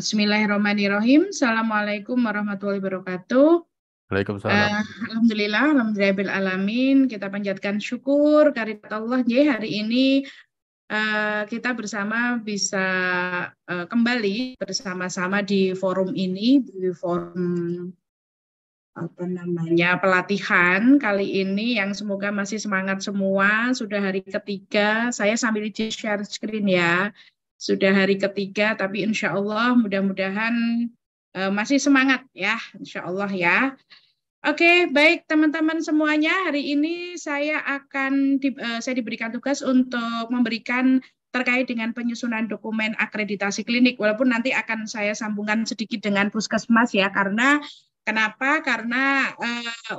Bismillahirrahmanirrahim. Assalamualaikum warahmatullahi wabarakatuh. Waalaikumsalam. Alhamdulillah, alamin. Kita panjatkan syukur kehadirat Allah. Hari ini kita bersama bisa kembali bersama-sama di forum ini, di forum pelatihan kali ini yang semoga masih semangat semua. Sudah hari ketiga. Saya sambil share screen ya. Sudah hari ketiga, tapi insya Allah mudah-mudahan masih semangat ya, insya Allah ya. Oke, baik teman-teman semuanya, hari ini saya saya diberikan tugas untuk memberikan terkait dengan penyusunan dokumen akreditasi klinik, walaupun nanti akan saya sambungkan sedikit dengan puskesmas ya, Kenapa? Karena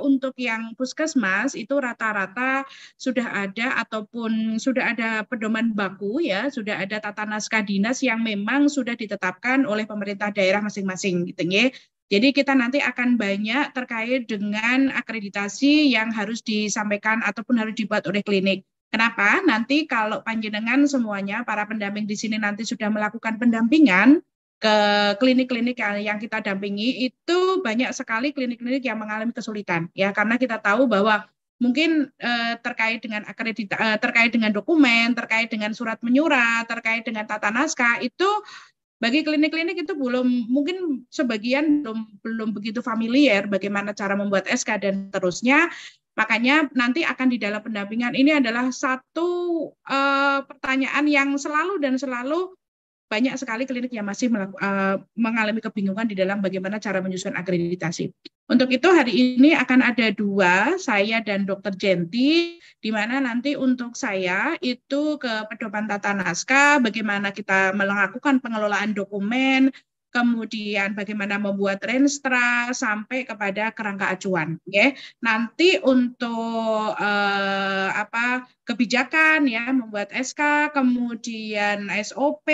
untuk yang puskesmas itu rata-rata sudah ada ataupun sudah ada pedoman baku ya, sudah ada tata naskah dinas yang memang sudah ditetapkan oleh pemerintah daerah masing-masing gitu ya. Jadi kita nanti akan banyak terkait dengan akreditasi yang harus disampaikan ataupun harus dibuat oleh klinik. Kenapa? Nanti kalau panjenengan semuanya para pendamping di sini nanti sudah melakukan pendampingan ke klinik-klinik yang kita dampingi, itu banyak sekali klinik-klinik yang mengalami kesulitan ya, karena kita tahu bahwa mungkin terkait dengan terkait dengan dokumen, terkait dengan surat menyurat, terkait dengan tata naskah, itu bagi klinik-klinik itu mungkin sebagian belum begitu familiar bagaimana cara membuat SK dan seterusnya. Makanya nanti akan di dalam pendampingan ini adalah satu pertanyaan yang selalu banyak sekali klinik yang masih mengalami kebingungan di dalam bagaimana cara menyusun akreditasi. Untuk itu hari ini akan ada dua, saya dan Dr. Jenti, di mana nanti untuk saya itu ke pedoman tata naskah, bagaimana kita melakukan pengelolaan dokumen, kemudian bagaimana membuat renstra sampai kepada kerangka acuan. Ya. Nanti untuk kebijakan ya, membuat SK, kemudian SOP,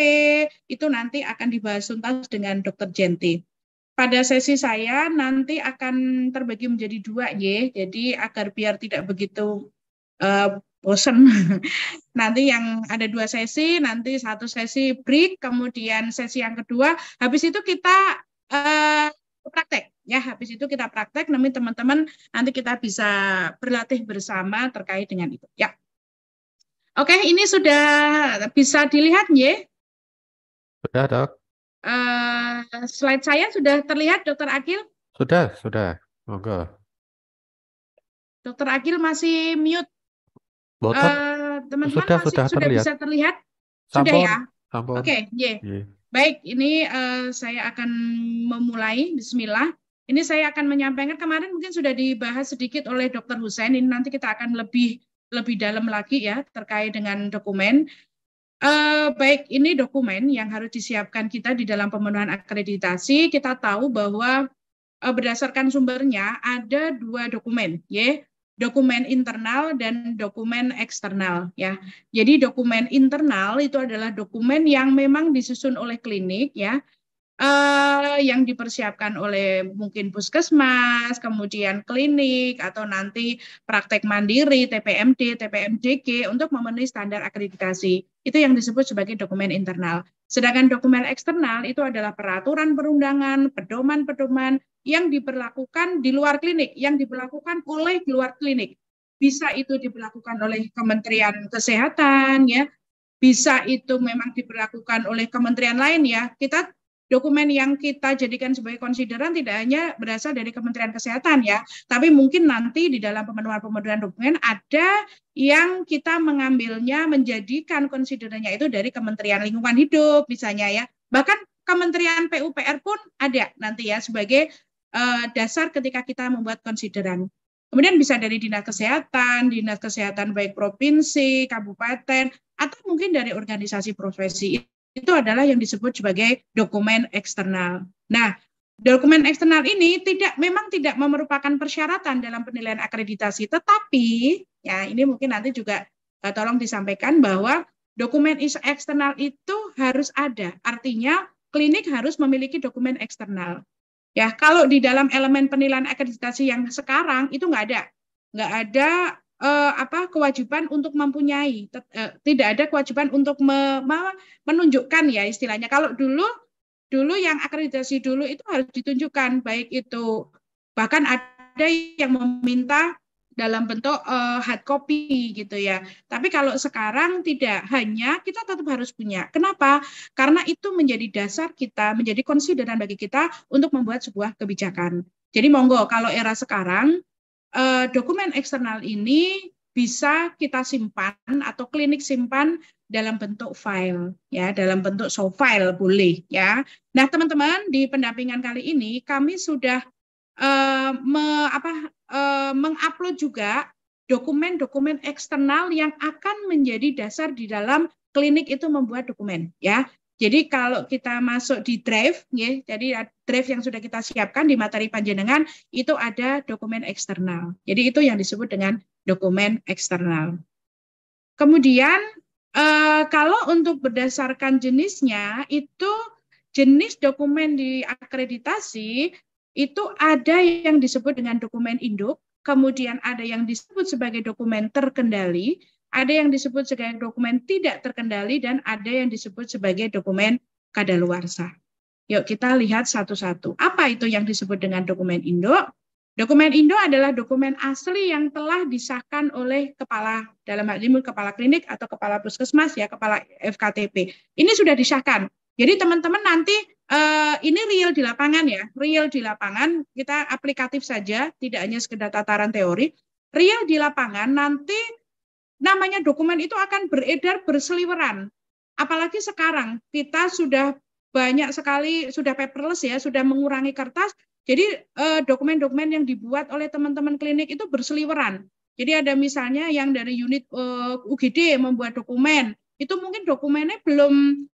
itu nanti akan dibahas tuntas dengan Dr. Jenti. Pada sesi saya nanti akan terbagi menjadi dua ya, jadi agar biar tidak begitu bosan. Nanti yang ada dua sesi, nanti satu sesi break, kemudian sesi yang kedua, habis itu kita praktek. Ya, habis itu kita praktek, nanti teman-teman nanti kita bisa berlatih bersama terkait dengan itu. Ya. Oke, ini sudah bisa dilihat ya? Sudah, Dok? Slide saya sudah terlihat, Dr. Akil? Sudah. Monggo. Dr. Akil masih mute. Boten, Teman-teman sudah sudah terlihat. bisa terlihat? Sudah Sampun, ya? sampun. Oke, yeah. Iya. Baik, ini saya akan memulai. Bismillah. Ini saya akan menyampaikan, kemarin mungkin sudah dibahas sedikit oleh Dr. Hussein. Ini nanti kita akan lebih dalam lagi ya terkait dengan dokumen. Baik, ini dokumen yang harus disiapkan kita di dalam pemenuhan akreditasi. Kita tahu bahwa berdasarkan sumbernya ada dua dokumen, ya. Dokumen internal dan dokumen eksternal ya. Jadi dokumen internal itu adalah dokumen yang memang disusun oleh klinik ya, yang dipersiapkan oleh mungkin puskesmas, kemudian klinik atau nanti praktek mandiri, TPMD, TPMDG untuk memenuhi standar akreditasi. Itu yang disebut sebagai dokumen internal. Sedangkan dokumen eksternal itu adalah peraturan perundangan, pedoman-pedoman yang diberlakukan di luar klinik, yang diberlakukan oleh di luar klinik. Bisa itu diberlakukan oleh Kementerian Kesehatan, ya, bisa itu memang diberlakukan oleh kementerian lain ya. Dokumen yang kita jadikan sebagai konsideran tidak hanya berasal dari Kementerian Kesehatan ya, tapi mungkin nanti di dalam pemenuhan dokumen ada yang kita mengambilnya menjadikan konsiderannya itu dari Kementerian Lingkungan Hidup misalnya ya. Bahkan Kementerian PUPR pun ada nanti ya sebagai dasar ketika kita membuat konsideran. Kemudian bisa dari dinas kesehatan baik provinsi, kabupaten, atau mungkin dari organisasi profesi. Itu adalah yang disebut sebagai dokumen eksternal. Nah, dokumen eksternal ini memang tidak merupakan persyaratan dalam penilaian akreditasi, tetapi ya ini mungkin nanti juga tolong disampaikan bahwa dokumen eksternal itu harus ada. Artinya klinik harus memiliki dokumen eksternal. Ya, kalau di dalam elemen penilaian akreditasi yang sekarang itu nggak ada kewajiban untuk mempunyai, tidak ada kewajiban untuk menunjukkan ya istilahnya. Kalau dulu dulu yang akreditasi dulu itu harus ditunjukkan, baik itu bahkan ada yang meminta dalam bentuk hard copy gitu ya. Tapi kalau sekarang tidak, hanya kita tetap harus punya. Kenapa? Karena itu menjadi dasar kita, menjadi konsideran bagi kita untuk membuat sebuah kebijakan. Jadi monggo kalau era sekarang dokumen eksternal ini bisa kita simpan atau klinik simpan dalam bentuk file ya, dalam bentuk show file boleh ya. Nah, teman-teman, di pendampingan kali ini kami sudah mengupload juga dokumen-dokumen eksternal yang akan menjadi dasar di dalam klinik itu membuat dokumen ya. Jadi kalau kita masuk di drive ya, jadi drive yang sudah kita siapkan di materi panjenengan itu ada dokumen eksternal. Jadi itu yang disebut dengan dokumen eksternal. Kemudian kalau untuk berdasarkan jenisnya itu jenis dokumen di akreditasi itu ada yang disebut dengan dokumen induk, kemudian ada yang disebut sebagai dokumen terkendali, ada yang disebut sebagai dokumen tidak terkendali, dan ada yang disebut sebagai dokumen kadaluarsa. Yuk kita lihat satu-satu. Apa itu yang disebut dengan dokumen induk? Dokumen induk adalah dokumen asli yang telah disahkan oleh kepala, dalam hal ini kepala klinik atau kepala puskesmas ya, kepala FKTP. Ini sudah disahkan. Jadi teman-teman nanti ini real di lapangan ya, real di lapangan, kita aplikatif saja, tidak hanya sekedar tataran teori. Real di lapangan nanti namanya dokumen itu akan beredar berseliweran. Apalagi sekarang kita sudah banyak sekali, sudah paperless ya, sudah mengurangi kertas. Jadi dokumen-dokumen yang dibuat oleh teman-teman klinik itu berseliweran. Jadi ada misalnya yang dari unit UGD membuat dokumen, itu mungkin dokumennya belum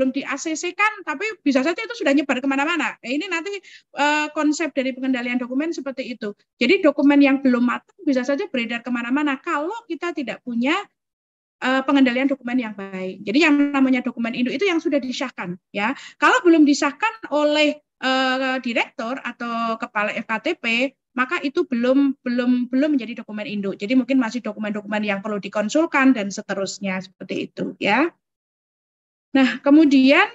di ACC kan, tapi bisa saja itu sudah nyebar kemana-mana. Nah, ini nanti konsep dari pengendalian dokumen seperti itu. Jadi dokumen yang belum matang bisa saja beredar kemana-mana kalau kita tidak punya pengendalian dokumen yang baik. Jadi yang namanya dokumen induk itu yang sudah disahkan, ya. Kalau belum disahkan oleh direktur atau kepala FKTP, maka itu belum menjadi dokumen induk. Jadi mungkin masih dokumen-dokumen yang perlu dikonsulkan dan seterusnya seperti itu, ya. Nah, kemudian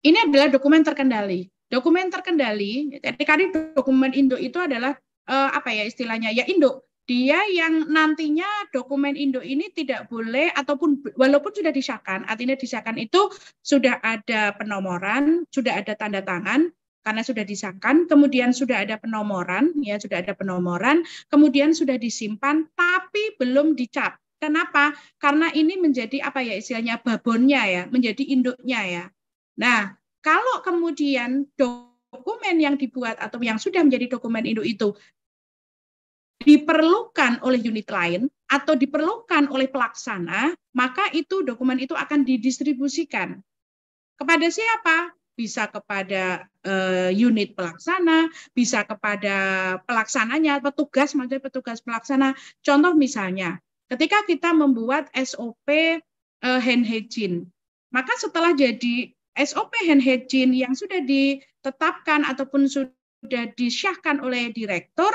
ini adalah dokumen terkendali. Dokumen terkendali, jadi dokumen induk itu adalah apa ya istilahnya? Ya induk. Dia yang nantinya dokumen induk ini tidak boleh ataupun walaupun sudah disahkan, artinya disahkan itu sudah ada penomoran, sudah ada tanda tangan karena sudah disahkan, kemudian sudah ada penomoran, ya sudah ada penomoran, kemudian sudah disimpan tapi belum dicap. Kenapa? Karena ini menjadi apa ya istilahnya babonnya ya, menjadi induknya ya. Nah, kalau kemudian dokumen yang dibuat atau yang sudah menjadi dokumen induk itu diperlukan oleh unit lain atau diperlukan oleh pelaksana, maka itu dokumen itu akan didistribusikan. Kepada siapa? Bisa kepada unit pelaksana, bisa kepada pelaksananya, petugas, maksudnya petugas pelaksana. Contoh misalnya, ketika kita membuat SOP hand hygiene, maka setelah jadi SOP hand hygiene yang sudah ditetapkan ataupun sudah disahkan oleh direktur,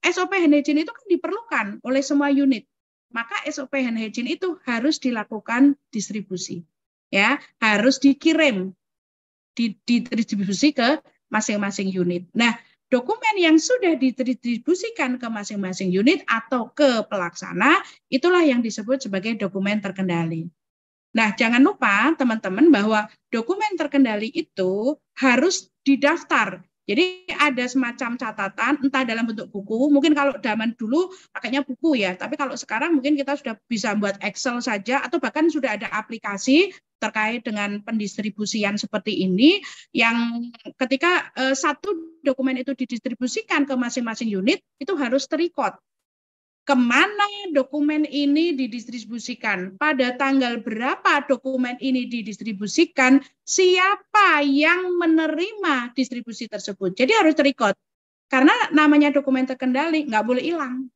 SOP hand hygiene itu kan diperlukan oleh semua unit. Maka SOP hand hygiene itu harus dilakukan distribusi. Ya, harus dikirim, didistribusi ke masing-masing unit. Nah, dokumen yang sudah didistribusikan ke masing-masing unit atau ke pelaksana, itulah yang disebut sebagai dokumen terkendali. Nah, jangan lupa teman-teman bahwa dokumen terkendali itu harus didaftar. Jadi ada semacam catatan, entah dalam bentuk buku, mungkin kalau zaman dulu pakainya buku ya, tapi kalau sekarang mungkin kita sudah bisa buat Excel saja, atau bahkan sudah ada aplikasi terkait dengan pendistribusian seperti ini, yang ketika satu dokumen itu didistribusikan ke masing-masing unit, itu harus terrecord. Kemana dokumen ini didistribusikan, pada tanggal berapa dokumen ini didistribusikan, siapa yang menerima distribusi tersebut. Jadi harus terrecord. Karena namanya dokumen terkendali, nggak boleh hilang.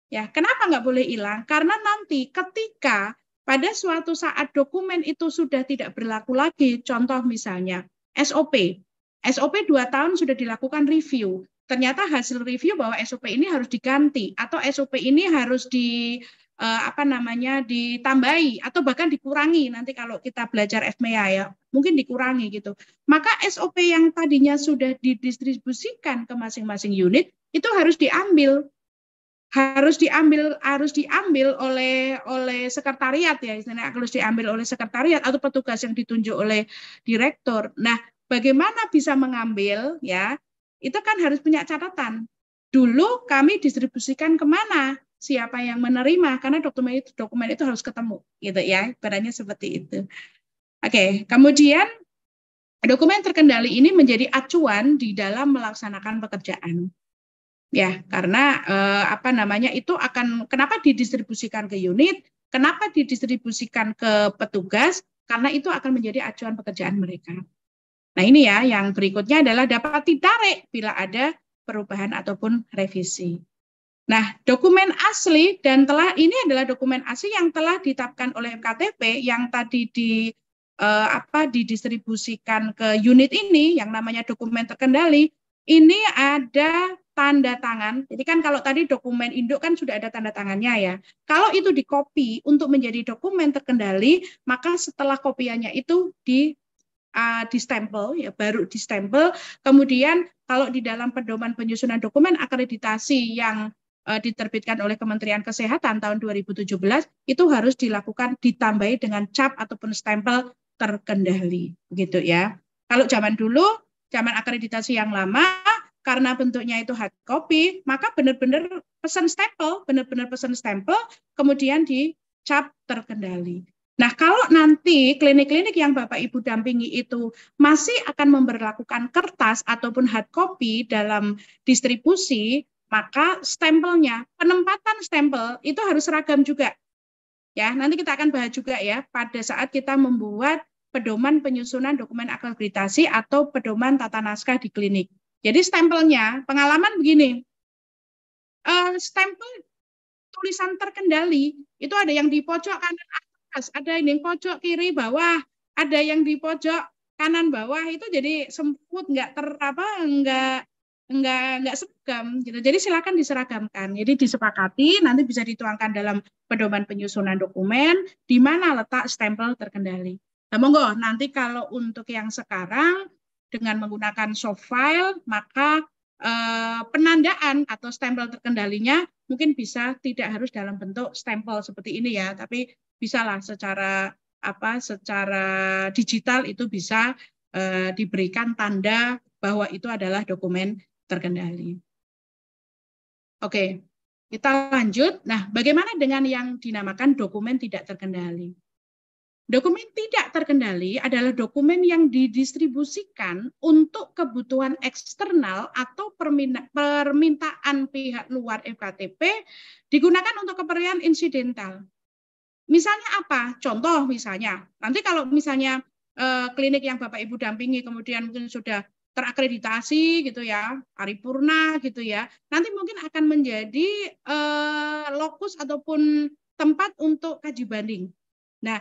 Ya, kenapa nggak boleh hilang? Karena nanti ketika pada suatu saat dokumen itu sudah tidak berlaku lagi, contoh misalnya SOP 2 tahun sudah dilakukan review, ternyata hasil review bahwa SOP ini harus diganti atau SOP ini harus ditambahi atau bahkan dikurangi nanti kalau kita belajar FMEA ya, mungkin dikurangi gitu. Maka SOP yang tadinya sudah didistribusikan ke masing-masing unit itu harus diambil oleh sekretariat ya, istilahnya harus diambil oleh sekretariat atau petugas yang ditunjuk oleh direktur. Nah, bagaimana bisa mengambil ya? Itu kan harus punya catatan. Dulu kami distribusikan kemana? Siapa yang menerima? Karena dokumen itu harus ketemu, gitu ya. Ibaratnya seperti itu. Oke, kemudian dokumen terkendali ini menjadi acuan di dalam melaksanakan pekerjaan. Ya, karena itu akan kenapa didistribusikan ke unit, kenapa didistribusikan ke petugas? Karena itu akan menjadi acuan pekerjaan mereka. Nah, ini ya, yang berikutnya adalah dapat ditarik bila ada perubahan ataupun revisi. Nah, dokumen asli ini adalah dokumen asli yang telah ditetapkan oleh FKTP yang tadi didistribusikan ke unit ini yang namanya dokumen terkendali. Ini ada tanda tangan. Jadi kan kalau tadi dokumen induk kan sudah ada tanda tangannya ya. Kalau itu dikopi untuk menjadi dokumen terkendali, maka setelah kopiannya itu di-stempel ya, baru di-stempel. Kemudian kalau di dalam pedoman penyusunan dokumen akreditasi yang diterbitkan oleh Kementerian Kesehatan tahun 2017 itu harus dilakukan ditambahi dengan cap ataupun stempel terkendali, begitu ya. Kalau zaman dulu, zaman akreditasi yang lama, karena bentuknya itu hard copy, maka benar-benar pesan stempel, kemudian dicap terkendali. Nah, kalau nanti klinik-klinik yang Bapak Ibu dampingi itu masih akan memberlakukan kertas ataupun hard copy dalam distribusi, maka stempelnya, penempatan stempel itu harus seragam juga. Ya, nanti kita akan bahas juga ya pada saat kita membuat pedoman penyusunan dokumen akreditasi atau pedoman tata naskah di klinik. Jadi stempelnya, pengalaman begini, stempel tulisan terkendali itu ada yang di pojok kanan atas, ada yang di pojok kiri bawah, ada yang di pojok kanan bawah, itu jadi semput, nggak seragam gitu. Jadi silakan diseragamkan. Jadi disepakati nanti bisa dituangkan dalam pedoman penyusunan dokumen di mana letak stempel terkendali. Nah, monggo nanti kalau untuk yang sekarang dengan menggunakan soft file maka penandaan atau stempel terkendalinya mungkin bisa tidak harus dalam bentuk stempel seperti ini ya, tapi bisalah secara digital itu bisa diberikan tanda bahwa itu adalah dokumen terkendali. Oke, kita lanjut. Nah, bagaimana dengan yang dinamakan dokumen tidak terkendali? Dokumen tidak terkendali adalah dokumen yang didistribusikan untuk kebutuhan eksternal atau permintaan pihak luar FKTP digunakan untuk keperluan insidental. Misalnya apa? Contoh misalnya, nanti kalau misalnya klinik yang Bapak Ibu dampingi kemudian mungkin sudah terakreditasi gitu ya, paripurna gitu ya, nanti mungkin akan menjadi lokus ataupun tempat untuk kaji banding. Nah,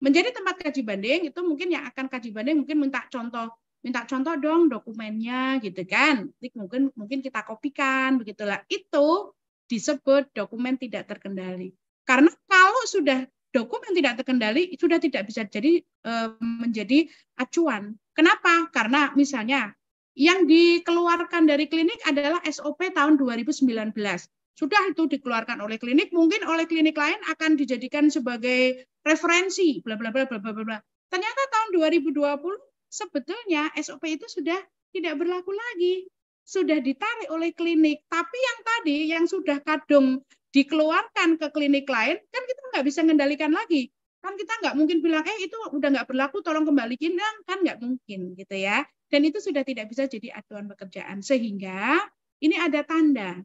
menjadi tempat kaji banding itu mungkin yang akan kaji banding mungkin minta contoh dong dokumennya gitu kan. Mungkin kita kopikan begitulah. Itu disebut dokumen tidak terkendali. Karena kalau sudah dokumen tidak terkendali sudah tidak bisa menjadi acuan. Kenapa? Karena misalnya yang dikeluarkan dari klinik adalah SOP tahun 2019. Sudah itu dikeluarkan oleh klinik, mungkin oleh klinik lain akan dijadikan sebagai referensi, bla bla bla bla bla bla. Ternyata tahun 2020 sebetulnya SOP itu sudah tidak berlaku lagi, sudah ditarik oleh klinik. Tapi yang tadi yang sudah kadung dikeluarkan ke klinik lain, kan kita nggak bisa mengendalikan lagi. Kan kita nggak mungkin bilang, itu udah nggak berlaku, tolong kembalikan, kan nggak mungkin gitu ya. Dan itu sudah tidak bisa jadi acuan pekerjaan. Sehingga ini ada tanda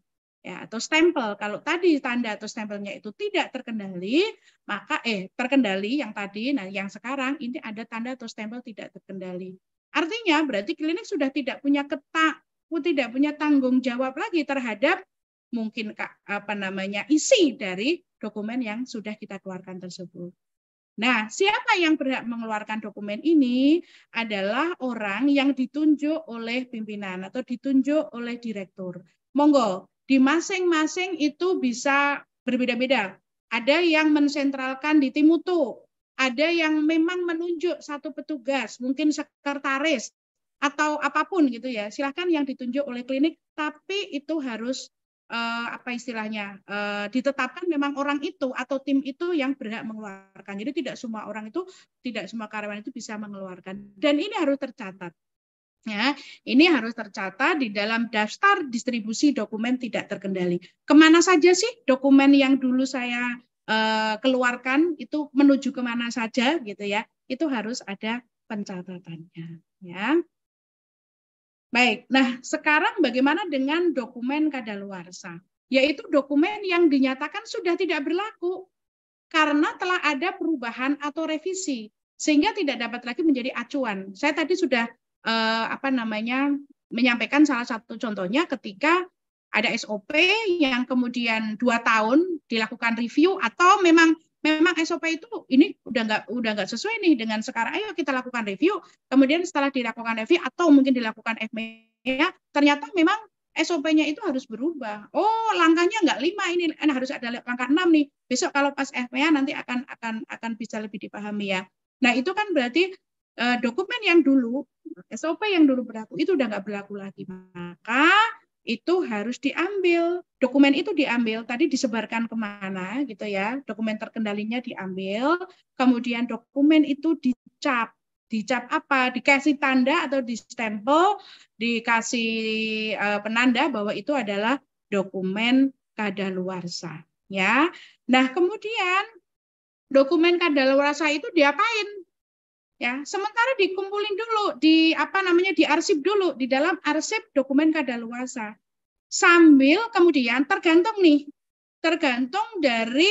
ya atau stempel. Kalau tadi tanda atau stempelnya itu tidak terkendali, maka terkendali yang tadi, nah yang sekarang ini ada tanda atau stempel tidak terkendali. Artinya berarti klinik sudah tidak punya tanggung jawab lagi terhadap mungkin isi dari dokumen yang sudah kita keluarkan tersebut. Nah, siapa yang berhak mengeluarkan dokumen ini adalah orang yang ditunjuk oleh pimpinan atau ditunjuk oleh direktur. Monggo, di masing-masing itu bisa berbeda-beda. ada yang mensentralkan di Timutu, ada yang memang menunjuk satu petugas, mungkin sekretaris atau apapun gitu ya. Silakan yang ditunjuk oleh klinik, tapi itu harus apa istilahnya ditetapkan memang orang itu atau tim itu yang berhak mengeluarkan. Jadi tidak semua orang itu, tidak semua karyawan itu bisa mengeluarkan. Dan ini harus tercatat. Ya, ini harus tercatat di dalam daftar distribusi dokumen tidak terkendali. Kemana saja sih dokumen yang dulu saya keluarkan itu menuju kemana saja gitu ya? Itu harus ada pencatatannya. Ya, baik. Nah, sekarang bagaimana dengan dokumen kadaluarsa? Yaitu dokumen yang dinyatakan sudah tidak berlaku karena telah ada perubahan atau revisi sehingga tidak dapat lagi menjadi acuan. Saya tadi sudah menyampaikan salah satu contohnya ketika ada SOP yang kemudian 2 tahun dilakukan review atau memang SOP itu ini udah nggak sesuai nih dengan sekarang. Ayo kita lakukan review. Kemudian setelah dilakukan review atau mungkin dilakukan FMEA, ternyata memang SOP-nya itu harus berubah. Oh, langkahnya nggak 5 ini harus ada langkah 6 nih. Besok kalau pas FMEA nanti akan bisa lebih dipahami ya. Nah, itu kan berarti dokumen yang dulu, SOP yang dulu berlaku itu udah nggak berlaku lagi. Maka itu harus diambil. Dokumen itu diambil, tadi disebarkan kemana gitu ya. Dokumen terkendalinya diambil, kemudian dokumen itu dicap. Dicap apa? Dikasih tanda atau distempel, dikasih penanda bahwa itu adalah dokumen kadaluarsa. Ya. Nah, kemudian dokumen kadaluarsa itu diapain? Ya, sementara dikumpulin dulu diarsip dulu di dalam arsip dokumen kadaluarsa. Sambil kemudian tergantung dari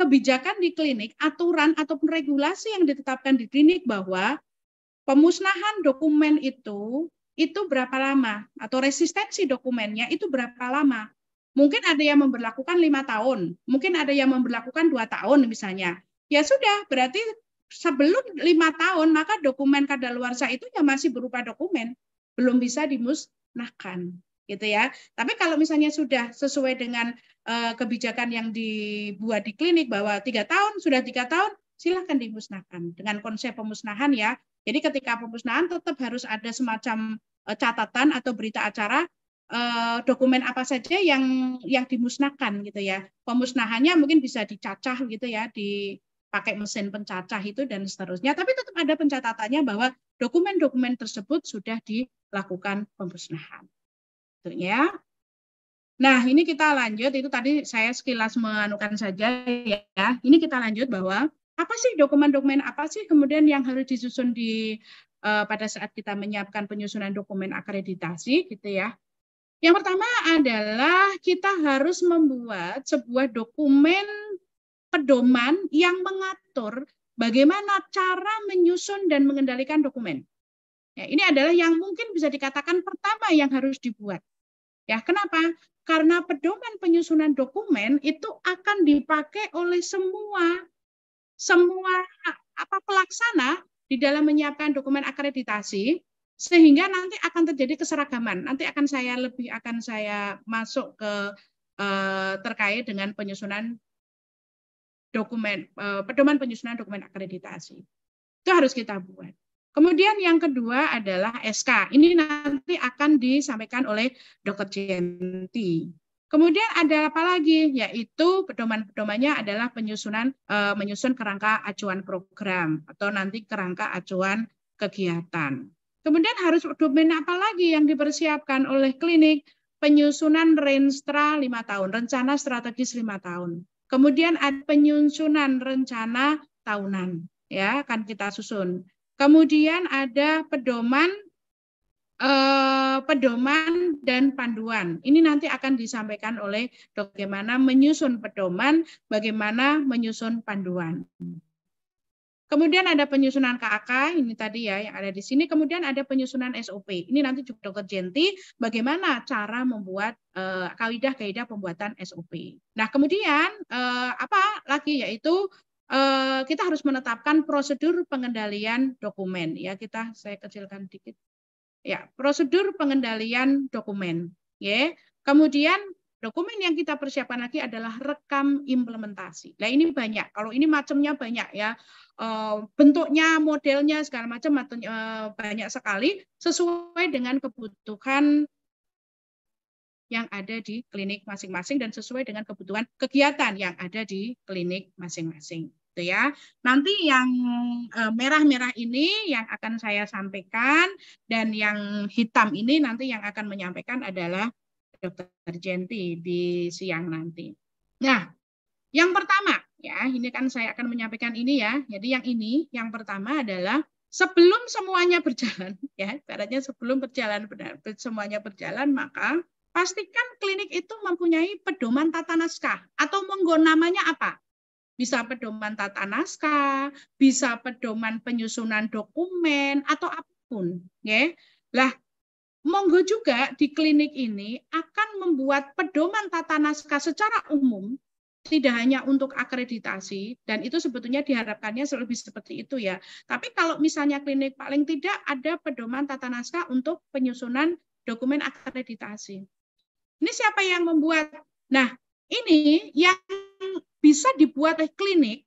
kebijakan di klinik, aturan ataupun regulasi yang ditetapkan di klinik bahwa pemusnahan dokumen itu berapa lama atau resistensi dokumennya itu berapa lama. Mungkin ada yang memberlakukan 5 tahun, mungkin ada yang memberlakukan 2 tahun misalnya. Ya sudah, berarti sebelum 5 tahun maka dokumen kadaluarsa itu ya masih berupa dokumen, belum bisa dimusnahkan gitu ya. Tapi kalau misalnya sudah sesuai dengan kebijakan yang dibuat di klinik bahwa 3 tahun, sudah 3 tahun, silahkan dimusnahkan dengan konsep pemusnahan ya. Jadi ketika pemusnahan tetap harus ada semacam catatan atau berita acara dokumen apa saja yang dimusnahkan gitu ya. Pemusnahannya mungkin bisa dicacah gitu ya, pakai mesin pencacah itu dan seterusnya, tapi tetap ada pencatatannya bahwa dokumen-dokumen tersebut sudah dilakukan pemusnahan. Ya. Nah, ini kita lanjut, itu tadi saya sekilas menukan saja ya. Ini kita lanjut bahwa apa sih dokumen-dokumen apa sih kemudian yang harus disusun pada saat kita menyiapkan penyusunan dokumen akreditasi gitu ya. Yang pertama adalah kita harus membuat sebuah dokumen pedoman yang mengatur bagaimana cara menyusun dan mengendalikan dokumen. Ya, ini adalah yang mungkin bisa dikatakan pertama yang harus dibuat. Ya, kenapa? Karena pedoman penyusunan dokumen itu akan dipakai oleh semua pelaksana di dalam menyiapkan dokumen akreditasi, sehingga nanti akan terjadi keseragaman. Nanti akan saya masuk ke terkait dengan penyusunan dokumen, pedoman penyusunan dokumen akreditasi. Itu harus kita buat. Kemudian yang kedua adalah SK. Ini nanti akan disampaikan oleh Dr. Jenti. Kemudian ada apa lagi? Yaitu pedoman-pedomannya adalah menyusun kerangka acuan program atau nanti kerangka acuan kegiatan. Kemudian harus dokumen apa lagi yang dipersiapkan oleh klinik? Penyusunan Renstra 5 tahun, rencana strategis 5 tahun. Kemudian ada penyusunan rencana tahunan, ya akan kita susun. Kemudian ada pedoman dan panduan. Ini nanti akan disampaikan oleh bagaimana menyusun pedoman, bagaimana menyusun panduan. Kemudian ada penyusunan KAK, ini tadi ya yang ada di sini. Kemudian ada penyusunan SOP. Ini nanti juga Dr. Jenti bagaimana cara membuat kaidah-kaidah pembuatan SOP. Nah, kemudian apa lagi yaitu kita harus menetapkan prosedur pengendalian dokumen. Ya, saya kecilkan dikit. Ya, prosedur pengendalian dokumen. Ya. Kemudian Dokumen yang kita persiapkan lagi adalah rekam implementasi. Nah ini banyak, kalau ini macamnya banyak ya, bentuknya, modelnya, segala macam banyak sekali sesuai dengan kebutuhan yang ada di klinik masing-masing dan sesuai dengan kebutuhan kegiatan yang ada di klinik masing-masing. Gitu ya. Nanti yang merah-merah ini yang akan saya sampaikan dan yang hitam ini nanti yang akan menyampaikan adalah Dr. Jenti di siang nanti. Nah, yang pertama ya, ini kan saya akan menyampaikan ini ya. Jadi yang pertama adalah sebelum semuanya berjalan ya, ibaratnya sebelum semuanya berjalan, maka pastikan klinik itu mempunyai pedoman tata naskah atau monggo namanya apa? Bisa pedoman tata naskah, bisa pedoman penyusunan dokumen atau apapun, ya. Lah, monggo juga di klinik ini akan membuat pedoman tata naskah secara umum, tidak hanya untuk akreditasi, dan itu sebetulnya diharapkannya lebih seperti itu ya. Tapi kalau misalnya klinik paling tidak ada pedoman tata naskah untuk penyusunan dokumen akreditasi. Ini siapa yang membuat? Nah, ini yang bisa dibuat oleh klinik,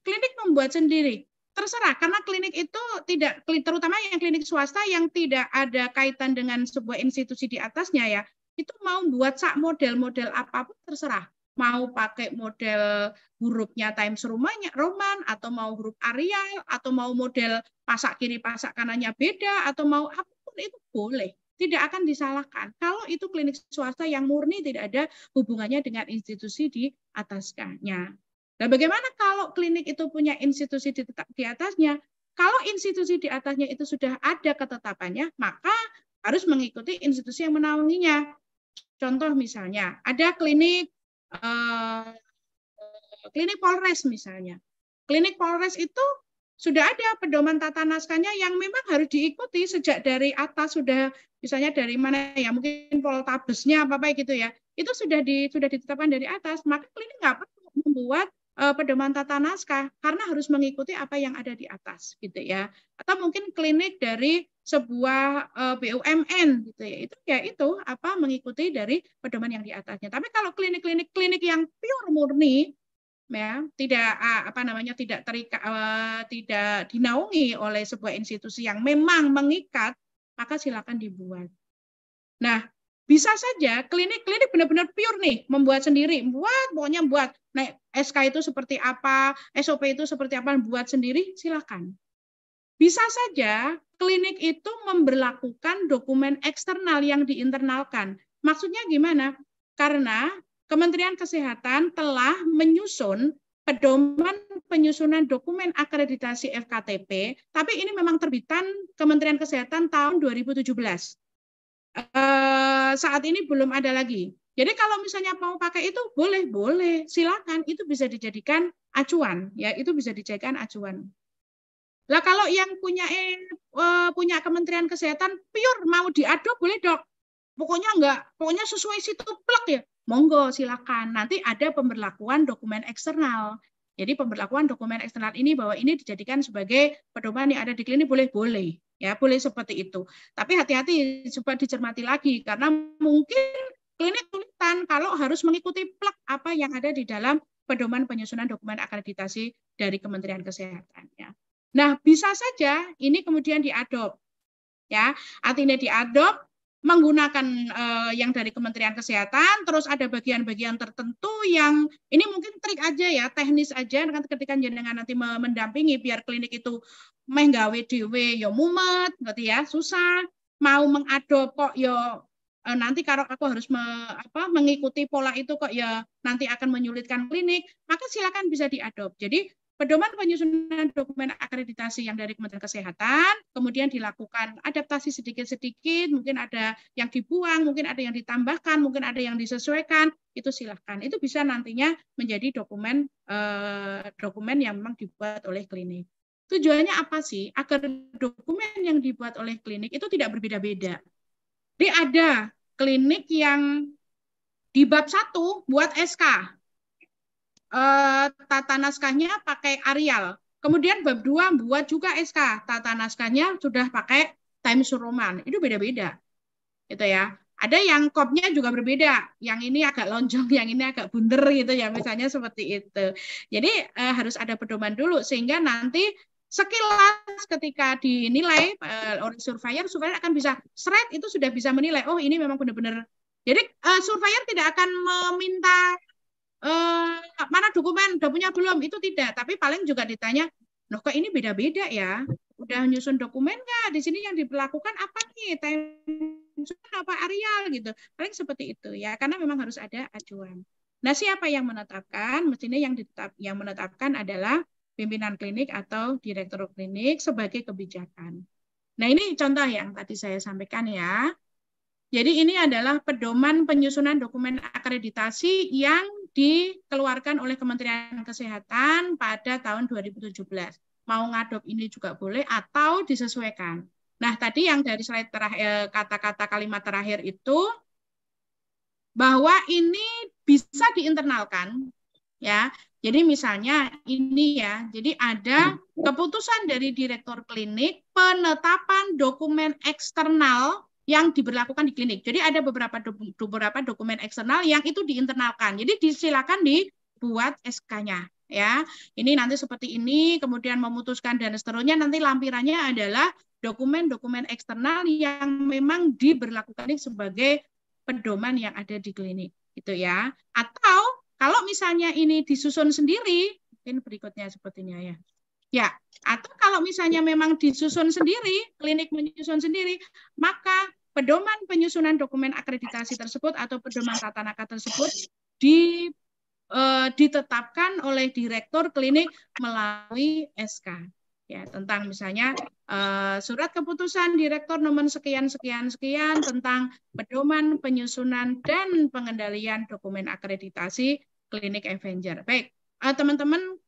klinik membuat sendiri. Terserah, karena klinik itu tidak, terutama yang klinik swasta yang tidak ada kaitan dengan sebuah institusi di atasnya ya, itu mau buat model-model apapun terserah. Mau pakai model hurufnya Times Roman, atau mau huruf Arial, atau mau model pasak kiri pasak kanannya beda, atau mau apapun itu boleh. Tidak akan disalahkan. Kalau itu klinik swasta yang murni tidak ada hubungannya dengan institusi di atasnya. Nah, bagaimana kalau klinik itu punya institusi di atasnya? Kalau institusi di atasnya itu sudah ada ketetapannya, maka harus mengikuti institusi yang menaunginya. Contoh misalnya, ada klinik Polres misalnya. Klinik Polres itu sudah ada pedoman tata naskahnya yang memang harus diikuti sejak dari atas, sudah misalnya dari mana ya, mungkin Poltabesnya apa gitu ya, itu sudah ditetapkan dari atas, maka klinik nggak perlu membuat pedoman tata naskah karena harus mengikuti apa yang ada di atas gitu ya. Atau mungkin klinik dari sebuah BUMN gitu ya, itu apa mengikuti dari pedoman yang di atasnya. Tapi kalau klinik yang pure murni ya, tidak terikat, tidak dinaungi oleh sebuah institusi yang memang mengikat, maka silakan dibuat. Nah, bisa saja klinik benar-benar pure nih, membuat sendiri, pokoknya buat. Nah, SK itu seperti apa, SOP itu seperti apa, buat sendiri, silakan. Bisa saja klinik itu memberlakukan dokumen eksternal yang diinternalkan. Maksudnya gimana? Karena Kementerian Kesehatan telah menyusun pedoman penyusunan dokumen akreditasi FKTP, tapi ini memang terbitan Kementerian Kesehatan tahun 2017. Saat ini belum ada lagi. Jadi kalau misalnya mau pakai itu boleh, silakan, itu bisa dijadikan acuan, ya, itu bisa dijadikan acuan. Lah kalau yang punya Kementerian Kesehatan pure mau diadop boleh dok. Pokoknya sesuai situ plek ya. Monggo silakan. Nanti ada pemberlakuan dokumen eksternal. Jadi pemberlakuan dokumen eksternal ini bahwa ini dijadikan sebagai pedoman yang ada di klinik boleh. Ya, boleh seperti itu. Tapi hati-hati coba dicermati lagi karena mungkin klinik kesulitan kalau harus mengikuti plek apa yang ada di dalam pedoman penyusunan dokumen akreditasi dari Kementerian Kesehatan ya. Nah, bisa saja ini kemudian diadop. Ya, artinya diadop menggunakan yang dari Kementerian Kesehatan, terus ada bagian-bagian tertentu yang ini mungkin trik aja ya, teknis aja, ketika jenengan nanti mendampingi biar klinik itu menggawe dhewe ya mumet, gitu ya, susah, mau mengadop kok ya nanti kalau aku harus mengikuti pola itu kok ya nanti akan menyulitkan klinik, maka silakan bisa diadop. Jadi pedoman penyusunan dokumen akreditasi yang dari Kementerian Kesehatan, kemudian dilakukan adaptasi sedikit-sedikit, mungkin ada yang dibuang, mungkin ada yang ditambahkan, mungkin ada yang disesuaikan, itu silahkan. Itu bisa nantinya menjadi dokumen yang memang dibuat oleh klinik. Tujuannya apa sih? Agar dokumen yang dibuat oleh klinik itu tidak berbeda-beda. Jadi ada klinik yang di bab 1 buat SK, tata naskahnya pakai Arial. Kemudian bab 2 buat juga SK, tata naskahnya sudah pakai Times Roman. Itu beda-beda. Gitu ya. Ada yang kopnya juga berbeda, yang ini agak lonjong, yang ini agak bunder gitu ya, misalnya seperti itu. Jadi harus ada pedoman dulu sehingga nanti sekilas ketika dinilai oleh surveyor akan bisa seret itu sudah bisa menilai, oh ini memang benar-benar. Jadi surveyor tidak akan meminta mana dokumen, udah punya belum, itu tidak. Tapi paling juga ditanya, loh kok ini beda-beda ya? Udah nyusun dokumen nggak? Di sini yang diberlakukan apa nih? Apa areal gitu. Paling seperti itu ya, karena memang harus ada acuan. Nah, siapa yang menetapkan? Mestinya yang menetapkan adalah pimpinan klinik atau direktur klinik sebagai kebijakan. Nah, ini contoh yang tadi saya sampaikan ya. Jadi ini adalah pedoman penyusunan dokumen akreditasi yang dikeluarkan oleh Kementerian Kesehatan pada tahun 2017. Mau ngadop ini juga boleh atau disesuaikan. Nah, tadi yang dari slide terakhir, kata-kata kalimat terakhir itu, bahwa ini bisa diinternalkan, ya. Jadi misalnya ini ya, jadi ada keputusan dari direktur klinik penetapan dokumen eksternal yang diberlakukan di klinik. Jadi ada beberapa dokumen eksternal yang itu diinternalkan. Jadi disilakan dibuat SK-nya. Ya, ini nanti seperti ini, kemudian memutuskan dan seterusnya. Nanti lampirannya adalah dokumen-dokumen eksternal yang memang diberlakukan sebagai pedoman yang ada di klinik, gitu ya. Atau kalau misalnya ini disusun sendiri, mungkin berikutnya sepertinya ya. Ya, atau kalau misalnya memang disusun sendiri, klinik menyusun sendiri, maka pedoman penyusunan dokumen akreditasi tersebut atau pedoman tata naka tersebut ditetapkan oleh direktur klinik melalui SK. Ya, tentang misalnya surat keputusan direktur nomor sekian tentang pedoman penyusunan dan pengendalian dokumen akreditasi klinik Avenger. Baik, teman-teman,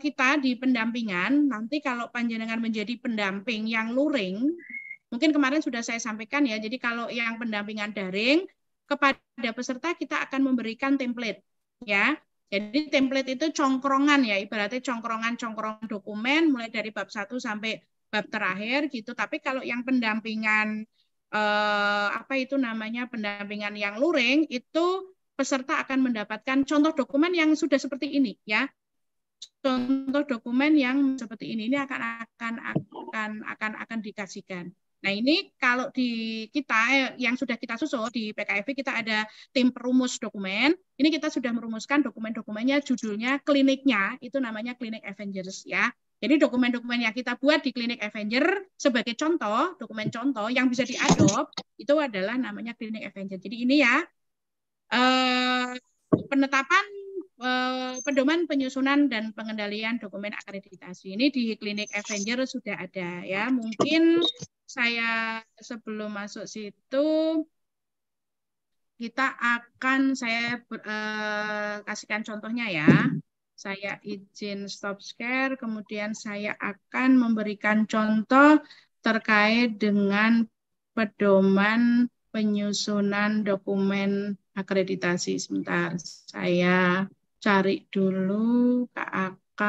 kita di pendampingan nanti kalau panjenengan menjadi pendamping yang luring, mungkin kemarin sudah saya sampaikan ya. Jadi kalau yang pendampingan daring, kepada peserta kita akan memberikan template, ya. Jadi template itu congkrongan ya, ibaratnya congkrongan dokumen mulai dari bab 1 sampai bab terakhir gitu. Tapi kalau yang pendampingan pendampingan yang luring itu peserta akan mendapatkan contoh dokumen yang sudah seperti ini ya. Contoh dokumen yang seperti ini akan dikasihkan. Nah, ini kalau di kita yang sudah kita susun di PKFV kita ada tim perumus dokumen. Ini kita sudah merumuskan dokumen-dokumennya, judulnya kliniknya itu namanya Klinik Avengers ya. Jadi dokumen-dokumen yang kita buat di Klinik Avenger sebagai contoh, dokumen contoh yang bisa diadop itu adalah namanya Klinik Avenger. Jadi ini ya penetapan pedoman penyusunan dan pengendalian dokumen akreditasi. Ini di Klinik Avenger sudah ada ya. Mungkin saya sebelum masuk situ saya kasihkan contohnya ya. Saya izin stop share, kemudian saya akan memberikan contoh terkait dengan pedoman penyusunan dokumen akreditasi. Sebentar, saya cari dulu KAK.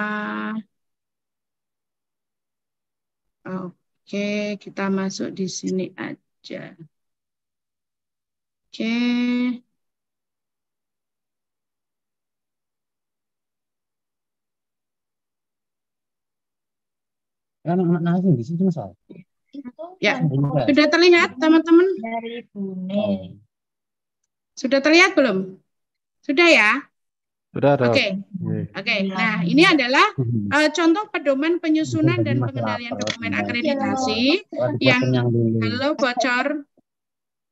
Oke, kita masuk di sini aja. Oke. Anak-anak nasi di sini Mas. Ya, sudah terlihat teman-teman? Dari Bune. Sudah terlihat belum? Sudah ya? Sudah ada. Oke. Nah, ini adalah contoh pedoman penyusunan dan pengendalian dokumen akreditasi yang halo bocor.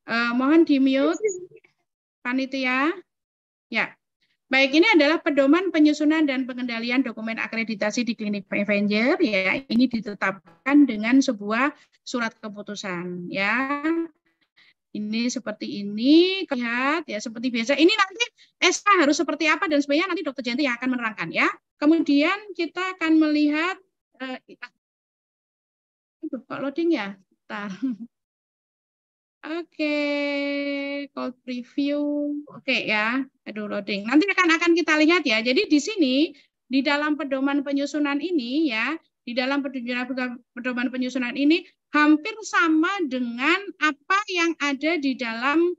Mohon di-mute panitia. Ya. Baik, ini adalah pedoman penyusunan dan pengendalian dokumen akreditasi di Klinik Avenger ya. Ini ditetapkan dengan sebuah surat keputusan ya. Ini seperti ini, lihat ya seperti biasa. Ini nanti SK harus seperti apa dan sebagainya nanti Dr. Jenti yang akan menerangkan ya. Kemudian kita akan melihat kok loading ya? Bentar. Oke, code preview. Oke ya, aduh loading. Nanti akan kita lihat ya. Jadi di sini di dalam pedoman penyusunan ini ya, di dalam pedoman penyusunan ini hampir sama dengan apa yang ada di dalam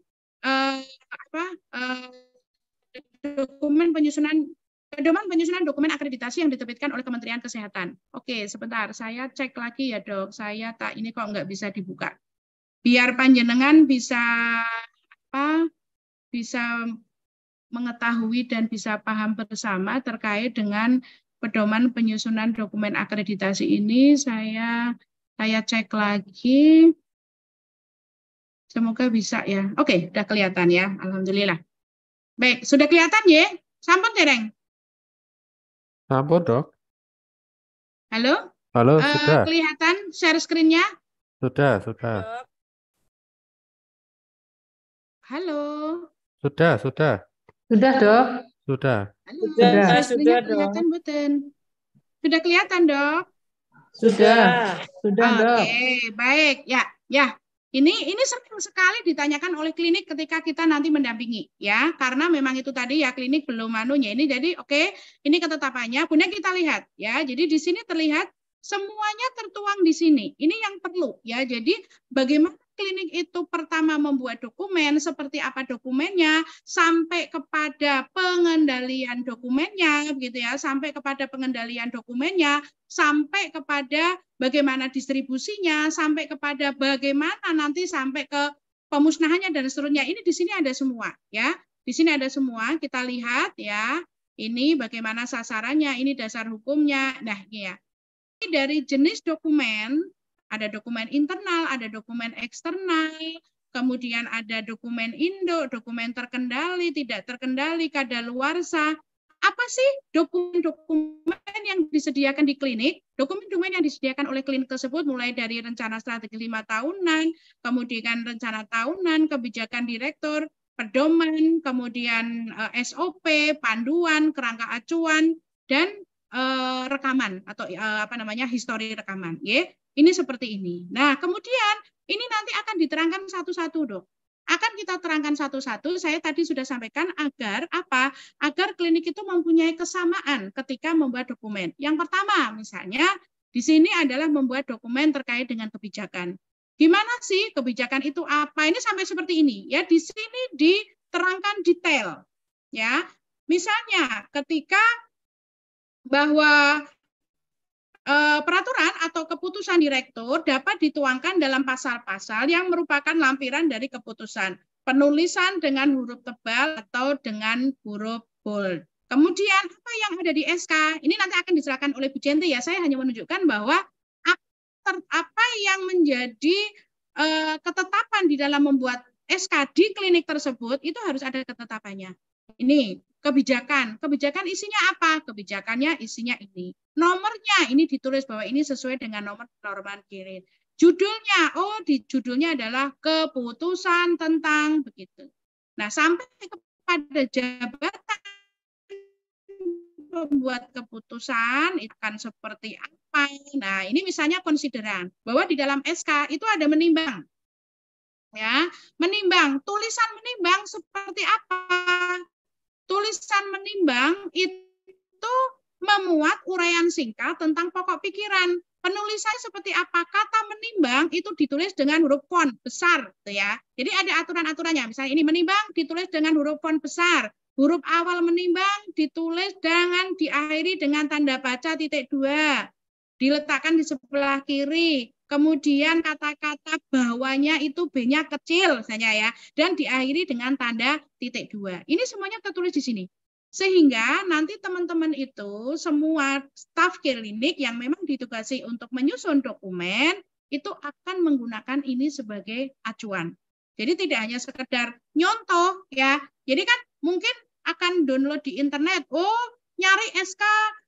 dokumen penyusunan pedoman penyusunan dokumen akreditasi yang diterbitkan oleh Kementerian Kesehatan. Oke, sebentar, saya cek lagi ya dok. Saya tak ini kok nggak bisa dibuka. Biar panjenengan bisa mengetahui dan bisa paham bersama terkait dengan pedoman penyusunan dokumen akreditasi ini. Saya cek lagi. Semoga bisa ya. Oke, udah kelihatan ya. Alhamdulillah. Baik, sudah kelihatan ya? Sampun dereng? Sampun, Dok. Halo? Halo, sudah. Kelihatan share screen-nya? Sudah. Halo? Sudah. Sudah, Dok. Sudah. Halo, Sudah. share screen-nya Sudah, kelihatan Dok. mboten? Sudah kelihatan, Dok? Sudah, Dok. Oke, baik. Ya. Ini sering sekali ditanyakan oleh klinik ketika kita nanti mendampingi, ya. Karena memang itu tadi ya klinik belum anunya ini. Jadi oke, ini ketetapannya. Kemudian kita lihat, ya. Jadi di sini terlihat semuanya tertuang di sini. Ini yang perlu, ya. Jadi bagaimana klinik itu pertama membuat dokumen, seperti apa dokumennya, sampai kepada pengendalian dokumennya, gitu ya, sampai kepada pengendalian dokumennya, sampai kepada bagaimana distribusinya, sampai kepada bagaimana nanti sampai ke pemusnahannya dan seterusnya. Ini di sini ada semua, ya. Di sini ada semua. Kita lihat, ya. Ini bagaimana sasarannya, ini dasar hukumnya. Nah, ini ya. Ini dari jenis dokumen. Ada dokumen internal, ada dokumen eksternal, kemudian ada dokumen induk, dokumen terkendali, tidak terkendali, kadaluarsa. Apa sih dokumen-dokumen yang disediakan di klinik? Dokumen-dokumen yang disediakan oleh klinik tersebut mulai dari rencana strategi 5 tahunan, kemudian rencana tahunan, kebijakan direktur, pedoman, kemudian SOP, panduan, kerangka acuan, dan rekaman atau histori rekaman. Ini seperti ini. Nah, kemudian ini nanti akan diterangkan satu-satu, Dok. Akan kita terangkan satu-satu. Saya tadi sudah sampaikan agar apa? Agar klinik itu mempunyai kesamaan ketika membuat dokumen. Yang pertama, misalnya di sini adalah membuat dokumen terkait dengan kebijakan. Gimana sih kebijakan itu apa? Ini sampai seperti ini. Ya, di sini diterangkan detail. Ya, misalnya ketika bahwa peraturan atau keputusan direktur dapat dituangkan dalam pasal-pasal yang merupakan lampiran dari keputusan. Penulisan dengan huruf tebal atau dengan huruf bold. Kemudian apa yang ada di SK? Ini nanti akan diserahkan oleh Bu Jenti ya. Saya hanya menunjukkan bahwa apa yang menjadi ketetapan di dalam membuat SK di klinik tersebut itu harus ada ketetapannya. Ini kebijakan. Kebijakan isinya apa? Kebijakannya isinya ini. Nomornya ini ditulis bahwa ini sesuai dengan nomor penormaan kirim. Judulnya, di judulnya adalah keputusan tentang begitu. Nah, sampai kepada jabatan membuat keputusan itu akan seperti apa. Nah, ini misalnya konsideran bahwa di dalam SK itu ada menimbang. Ya, menimbang, tulisan menimbang seperti apa? Tulisan menimbang itu memuat uraian singkat tentang pokok pikiran. Penulisan seperti apa? Kata menimbang itu ditulis dengan huruf font besar, gitu ya. Jadi ada aturan-aturannya. Misalnya ini menimbang ditulis dengan huruf font besar. Huruf awal menimbang ditulis dengan diakhiri dengan tanda baca .2. Diletakkan di sebelah kiri. Kemudian kata-kata bawahnya itu B-nya kecil misalnya ya, dan diakhiri dengan tanda .2. Ini semuanya tertulis di sini. Sehingga nanti teman-teman itu semua staf klinik yang memang ditugasi untuk menyusun dokumen itu akan menggunakan ini sebagai acuan. Jadi tidak hanya sekedar nyontoh ya. Jadi kan mungkin akan download di internet, nyari SK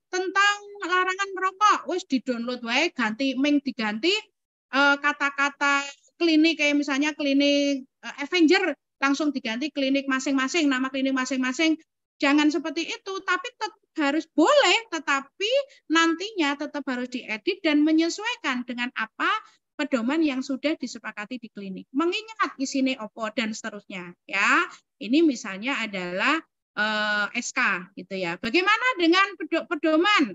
tentang larangan merokok, wis di-download wae, diganti kata-kata klinik kayak misalnya klinik Avenger langsung diganti klinik masing-masing, nama klinik masing-masing. Jangan seperti itu, tapi harus boleh, tetapi nantinya tetap harus diedit dan menyesuaikan dengan apa pedoman yang sudah disepakati di klinik. Mengingat isinya opo dan seterusnya. Ya, ini misalnya adalah SK gitu ya. Bagaimana dengan pedoman?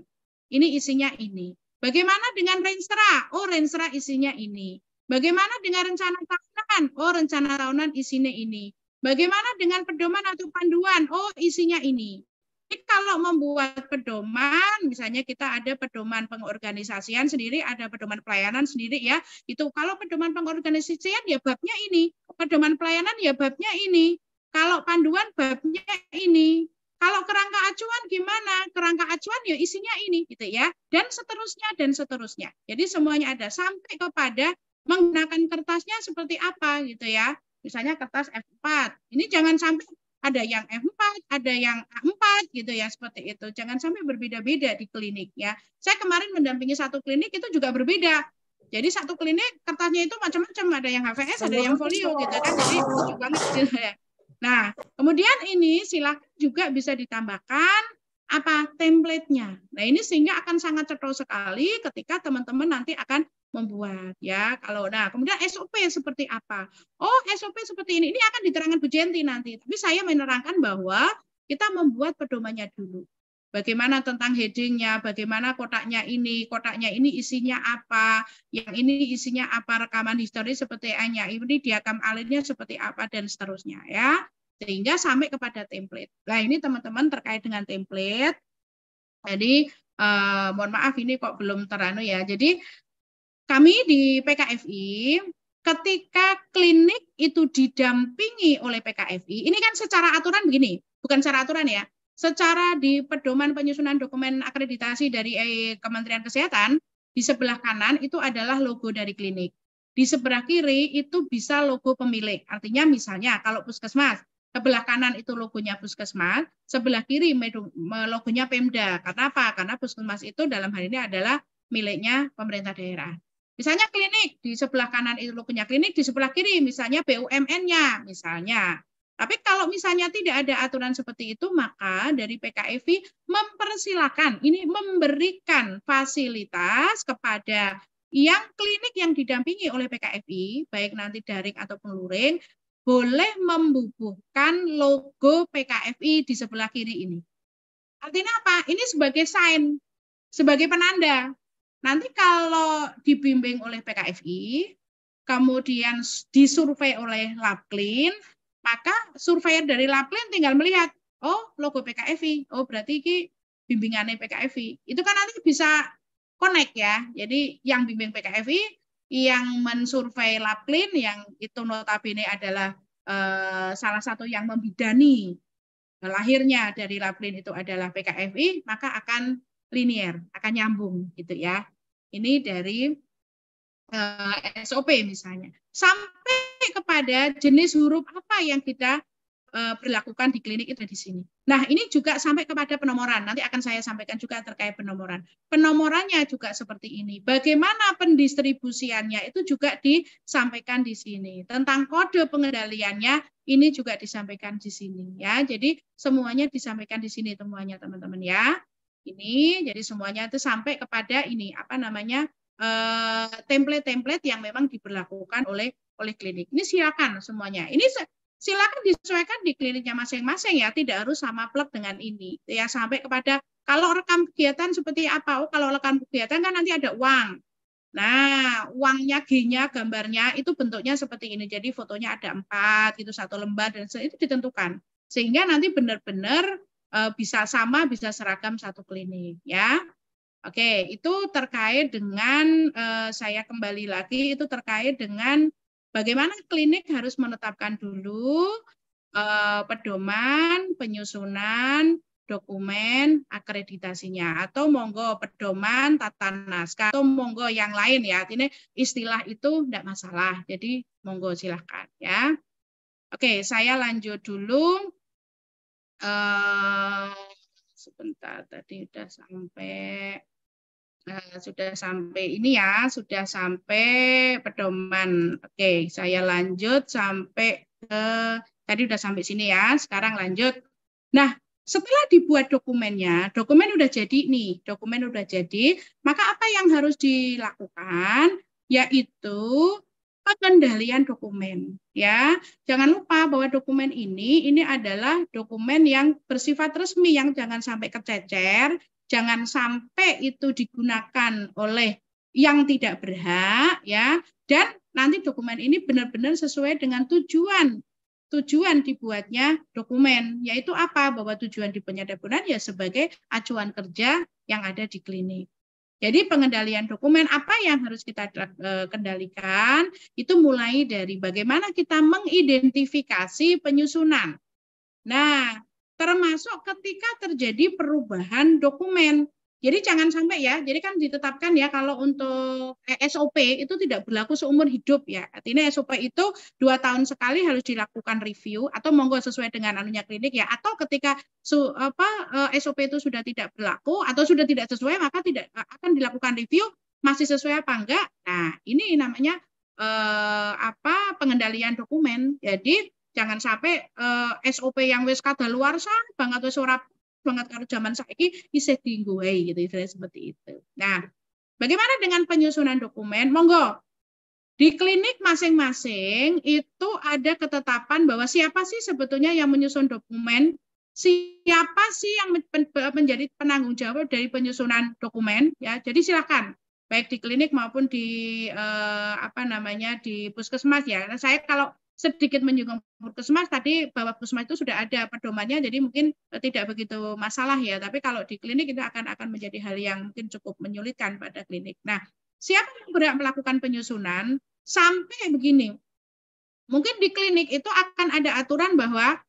Ini isinya ini. Bagaimana dengan renstra? Renstra isinya ini. Bagaimana dengan rencana tahunan? Oh, rencana tahunan isinya ini. Bagaimana dengan pedoman atau panduan? Oh, isinya ini. Jadi kalau membuat pedoman, misalnya kita ada pedoman pengorganisasian sendiri, ada pedoman pelayanan sendiri ya. Itu kalau pedoman pengorganisasian ya babnya ini, pedoman pelayanan ya babnya ini. Kalau panduan babnya ini. Kalau kerangka acuan gimana? Kerangka acuan ya isinya ini gitu ya. Dan seterusnya dan seterusnya. Jadi semuanya ada sampai kepada menggunakan kertasnya seperti apa gitu ya. Misalnya kertas F4. Ini jangan sampai ada yang F4, ada yang A4 gitu ya, seperti itu. Jangan sampai berbeda-beda di klinik ya. Saya kemarin mendampingi satu klinik itu juga berbeda. Jadi satu klinik kertasnya itu macam-macam, ada yang HVS, ada yang folio gitu kan. Jadi lucu banget gitu ya. Nah, kemudian ini silakan juga bisa ditambahkan apa template-nya. Nah, ini sehingga akan sangat cetha sekali ketika teman-teman nanti akan membuat ya. Kalau kemudian SOP seperti apa? Oh, SOP seperti ini akan diterangkan Bu Jenti nanti. Tapi saya menerangkan bahwa kita membuat pedomannya dulu. Bagaimana tentang heading-nya, bagaimana kotaknya ini isinya apa, yang ini isinya apa, rekaman histori seperti A-nya, ini diagram alirnya seperti apa, dan seterusnya ya. Sehingga sampai kepada template. Nah, ini teman-teman terkait dengan template. Jadi, mohon maaf ini kok belum teranu ya. Jadi, kami di PKFI, ketika klinik itu didampingi oleh PKFI, ini kan secara aturan begini, bukan secara aturan ya, secara di pedoman penyusunan dokumen akreditasi dari Kementerian Kesehatan, di sebelah kanan itu adalah logo dari klinik. Di sebelah kiri itu bisa logo pemilik. Artinya misalnya kalau puskesmas, sebelah kanan itu logonya puskesmas, sebelah kiri logonya Pemda. Karena apa? Karena puskesmas itu dalam hal ini adalah miliknya pemerintah daerah. Misalnya klinik, di sebelah kanan itu logonya klinik, di sebelah kiri misalnya BUMN-nya misalnya. Tapi kalau misalnya tidak ada aturan seperti itu, maka dari PKFI mempersilakan, ini memberikan fasilitas kepada yang klinik yang didampingi oleh PKFI, baik nanti daring ataupun luring, boleh membubuhkan logo PKFI di sebelah kiri ini. Artinya apa? Ini sebagai sign, sebagai penanda. Nanti kalau dibimbing oleh PKFI, kemudian disurvei oleh Labklin, maka surveyor dari Labklin tinggal melihat, oh logo PKFI, oh berarti ini bimbingannya PKFI. Itu kan nanti bisa connect ya. Jadi yang bimbing PKFI, yang mensurvei Labklin, yang itu notabene adalah salah satu yang membidani lahirnya dari Labklin itu adalah PKFI, maka akan linier, akan nyambung gitu ya. Ini dari SOP misalnya. Sampai kepada jenis huruf apa yang kita berlakukan di klinik itu di sini. Nah, ini juga sampai kepada penomoran. Nanti akan saya sampaikan juga terkait penomoran. Penomorannya juga seperti ini. Bagaimana pendistribusiannya itu juga disampaikan di sini. Tentang kode pengendaliannya ini juga disampaikan di sini ya. Jadi semuanya disampaikan di sini semuanya teman-teman ya. Ini jadi semuanya itu sampai kepada ini apa namanya template-template yang memang diberlakukan oleh klinik. Ini silakan semuanya. Ini silakan disesuaikan di kliniknya masing-masing ya, tidak harus sama plek dengan ini. Ya sampai kepada kalau rekam kegiatan seperti apa? Oh, kalau rekam kegiatan kan nanti ada uang. Nah, uangnya G-nya gambarnya itu bentuknya seperti ini. Jadi fotonya ada 4, itu 1 lembar dan itu ditentukan. Sehingga nanti benar-benar bisa sama, bisa seragam satu klinik ya. Oke, itu terkait dengan saya kembali lagi itu terkait dengan bagaimana klinik harus menetapkan dulu pedoman penyusunan dokumen akreditasinya atau monggo pedoman tata naskah atau monggo yang lain ya. Artinya istilah itu tidak masalah. Jadi monggo silahkan ya. Oke, saya lanjut dulu. Sebentar tadi sudah sampai ini ya, sudah sampai pedoman. Oke, saya lanjut sampai tadi udah sampai sini ya. Sekarang lanjut. Nah, setelah dibuat dokumennya, dokumen udah jadi nih, dokumen udah jadi, maka apa yang harus dilakukan? Yaitu pengendalian dokumen ya. Jangan lupa bahwa dokumen ini adalah dokumen yang bersifat resmi yang jangan sampai kececer, jangan sampai itu digunakan oleh yang tidak berhak ya. Dan nanti dokumen ini benar-benar sesuai dengan tujuan dibuatnya dokumen, yaitu apa? Bahwa tujuan dibuatnya dokumen ya sebagai acuan kerja yang ada di klinik. Jadi pengendalian dokumen apa yang harus kita kendalikan itu mulai dari bagaimana kita mengidentifikasi penyusunan. Nah, termasuk ketika terjadi perubahan dokumen. Jadi jangan sampai ya, jadi kan ditetapkan ya kalau untuk SOP itu tidak berlaku seumur hidup ya. Artinya SOP itu 2 tahun sekali harus dilakukan review atau monggo sesuai dengan anunya klinik ya. Atau ketika SOP itu sudah tidak berlaku atau sudah tidak sesuai maka tidak akan dilakukan review masih sesuai apa enggak. Nah, ini namanya pengendalian dokumen. Jadi jangan sampai SOP yang wis kadaluarsa banget wis ora banget karo zaman saiki isih dienggo wae gitu seperti itu. Nah, bagaimana dengan penyusunan dokumen? Monggo. Di klinik masing-masing itu ada ketetapan bahwa siapa sih sebetulnya yang menyusun dokumen, siapa sih yang menjadi penanggung jawab dari penyusunan dokumen ya. Jadi silakan baik di klinik maupun di di puskesmas ya. Nah, saya kalau sedikit menyinggung puskesmas tadi bahwa puskesmas itu sudah ada pedomannya, jadi mungkin tidak begitu masalah ya. Tapi kalau di klinik itu akan menjadi hal yang mungkin cukup menyulitkan pada klinik. Nah, siapa yang berhak melakukan penyusunan? Sampai begini, mungkin di klinik itu akan ada aturan bahwa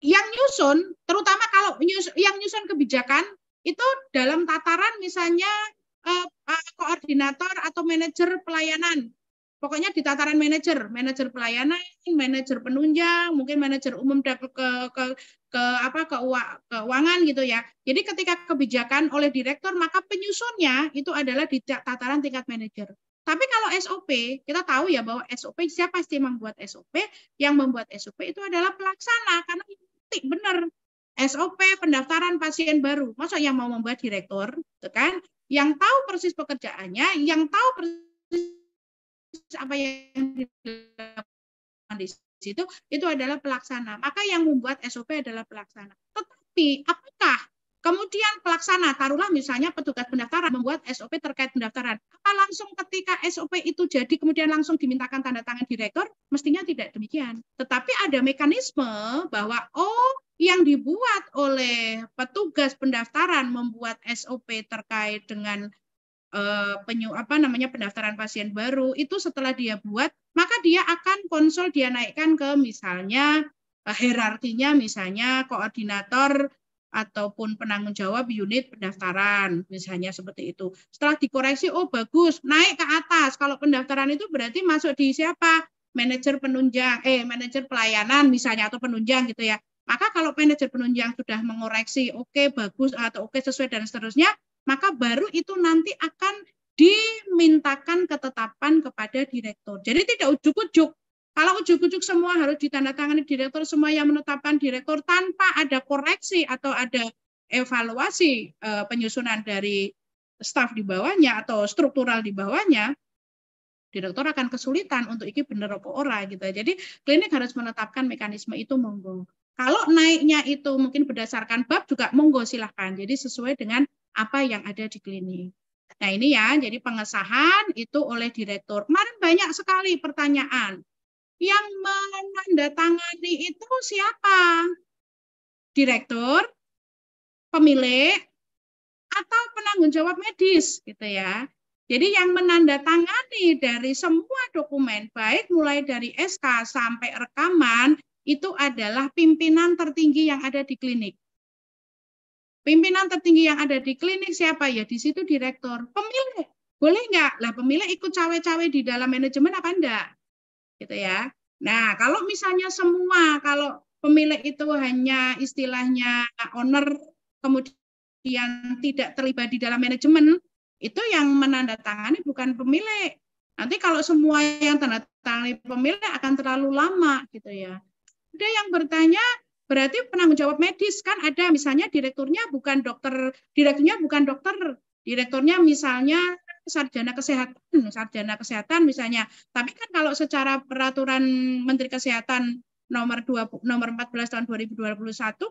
yang nyusun, terutama kalau yang nyusun kebijakan itu dalam tataran misalnya koordinator atau manajer pelayanan. Pokoknya di tataran manajer pelayanan, manajer penunjang, mungkin manajer umum keuangan gitu ya. Jadi ketika kebijakan oleh direktur, maka penyusunnya itu adalah di tataran tingkat manajer. Tapi kalau SOP, kita tahu ya bahwa SOP siapa sih yang membuat SOP? Yang membuat SOP itu adalah pelaksana, karena benar SOP pendaftaran pasien baru. Masa yang mau membuat direktur, gitu kan? Yang tahu persis pekerjaannya, yang tahu persis apa yang dilakukan di situ itu adalah pelaksana. Maka yang membuat SOP adalah pelaksana. Tetapi apakah kemudian pelaksana, taruhlah misalnya petugas pendaftaran membuat SOP terkait pendaftaran, apa langsung ketika SOP itu jadi kemudian langsung dimintakan tanda tangan direktur? Mestinya tidak demikian. Tetapi ada mekanisme bahwa yang dibuat oleh petugas pendaftaran membuat SOP terkait dengan pendaftaran pasien baru itu setelah dia buat, maka dia akan konsul, dia naikkan ke misalnya hierarkinya misalnya koordinator ataupun penanggung jawab unit pendaftaran misalnya seperti itu. Setelah dikoreksi, bagus, naik ke atas. Kalau pendaftaran itu berarti masuk di siapa? Manajer penunjang, manajer pelayanan misalnya atau penunjang gitu ya. Maka kalau manajer penunjang sudah mengoreksi oke, bagus atau oke, sesuai dan seterusnya, maka baru itu nanti akan dimintakan ketetapan kepada direktur. Jadi tidak ujuk-ujuk. Kalau ujuk-ujuk semua harus ditandatangani direktur, semua yang menetapkan direktur tanpa ada koreksi atau ada evaluasi penyusunan dari staf di bawahnya atau struktural di bawahnya, direktur akan kesulitan untuk iki bener apa ora gitu. Jadi klinik harus menetapkan mekanisme itu monggo. Kalau naiknya itu mungkin berdasarkan bab juga monggo silahkan. Jadi sesuai dengan apa yang ada di klinik. Nah ini ya, jadi pengesahan itu oleh direktur. Kemarin banyak sekali pertanyaan. Yang menandatangani itu siapa? Direktur, pemilik, atau penanggung jawab medis gitu ya. Jadi yang menandatangani dari semua dokumen, baik mulai dari SK sampai rekaman, itu adalah pimpinan tertinggi yang ada di klinik. Pimpinan tertinggi yang ada di klinik siapa? Ya di situ direktur. Pemilik, boleh nggak? Lah pemilik ikut cawe-cawe di dalam manajemen apa enggak? Gitu ya. Nah, kalau misalnya semua, kalau pemilik itu hanya istilahnya owner, kemudian tidak terlibat di dalam manajemen, itu yang menandatangani bukan pemilik. Nanti kalau semua yang tanda tangani pemilik akan terlalu lama gitu ya. Ada yang bertanya, berarti penanggung jawab medis kan ada misalnya direkturnya bukan dokter, direkturnya misalnya sarjana kesehatan misalnya. Tapi kan kalau secara peraturan Menteri Kesehatan nomor 14 tahun 2021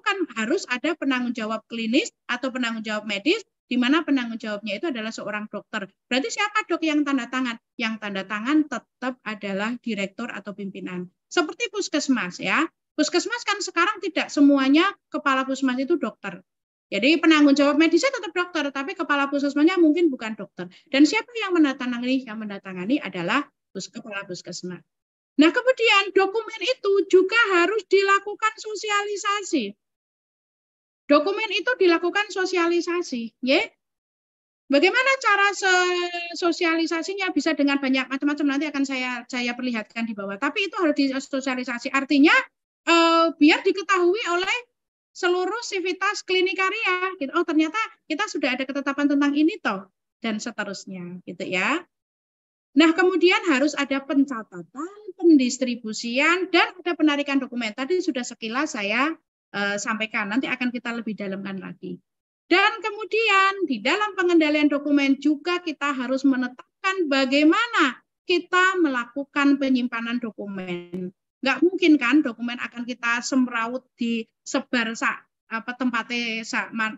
kan harus ada penanggung jawab klinis atau penanggung jawab medis di mana penanggung jawabnya itu adalah seorang dokter. Berarti siapa dok yang tanda tangan? Yang tanda tangan tetap adalah direktur atau pimpinan. Seperti puskesmas ya. Puskesmas kan sekarang tidak semuanya kepala puskesmas itu dokter. Jadi penanggung jawab medisnya tetap dokter, tapi kepala puskesmasnya mungkin bukan dokter. Dan siapa yang menandatangani? Yang menandatangani adalah kepala puskesmas. Nah, kemudian dokumen itu juga harus dilakukan sosialisasi. Dokumen itu dilakukan sosialisasi, ya. Bagaimana cara sosialisasinya? Bisa dengan banyak macam-macam, nanti akan saya perlihatkan di bawah. Tapi itu harus disosialisasi. Artinya biar diketahui oleh seluruh sivitas klinikaria. Gitu. Oh, ternyata kita sudah ada ketetapan tentang ini toh, dan seterusnya, gitu ya. Nah, kemudian harus ada pencatatan, pendistribusian, dan ada penarikan dokumen. Tadi sudah sekilas saya sampaikan, nanti akan kita lebih dalamkan lagi. Dan kemudian di dalam pengendalian dokumen juga kita harus menetapkan bagaimana kita melakukan penyimpanan dokumen. Nggak mungkin kan dokumen akan kita semraut disebar tempatnya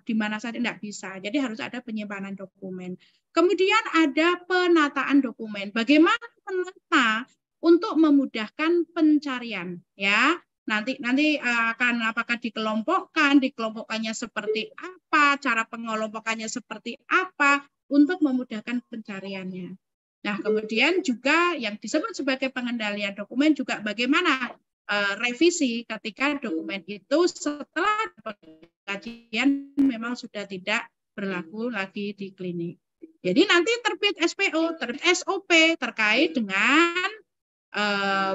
di mana saja, nggak bisa. Jadi harus ada penyimpanan dokumen. Kemudian ada penataan dokumen. Bagaimana menata untuk memudahkan pencarian, ya? Nanti akan apakah dikelompokkannya seperti apa, cara pengelompokannya seperti apa untuk memudahkan pencariannya. Nah, kemudian juga yang disebut sebagai pengendalian dokumen juga bagaimana revisi ketika dokumen itu setelah kajian memang sudah tidak berlaku lagi di klinik. Jadi nanti terbit SPO, terbit SOP terkait dengan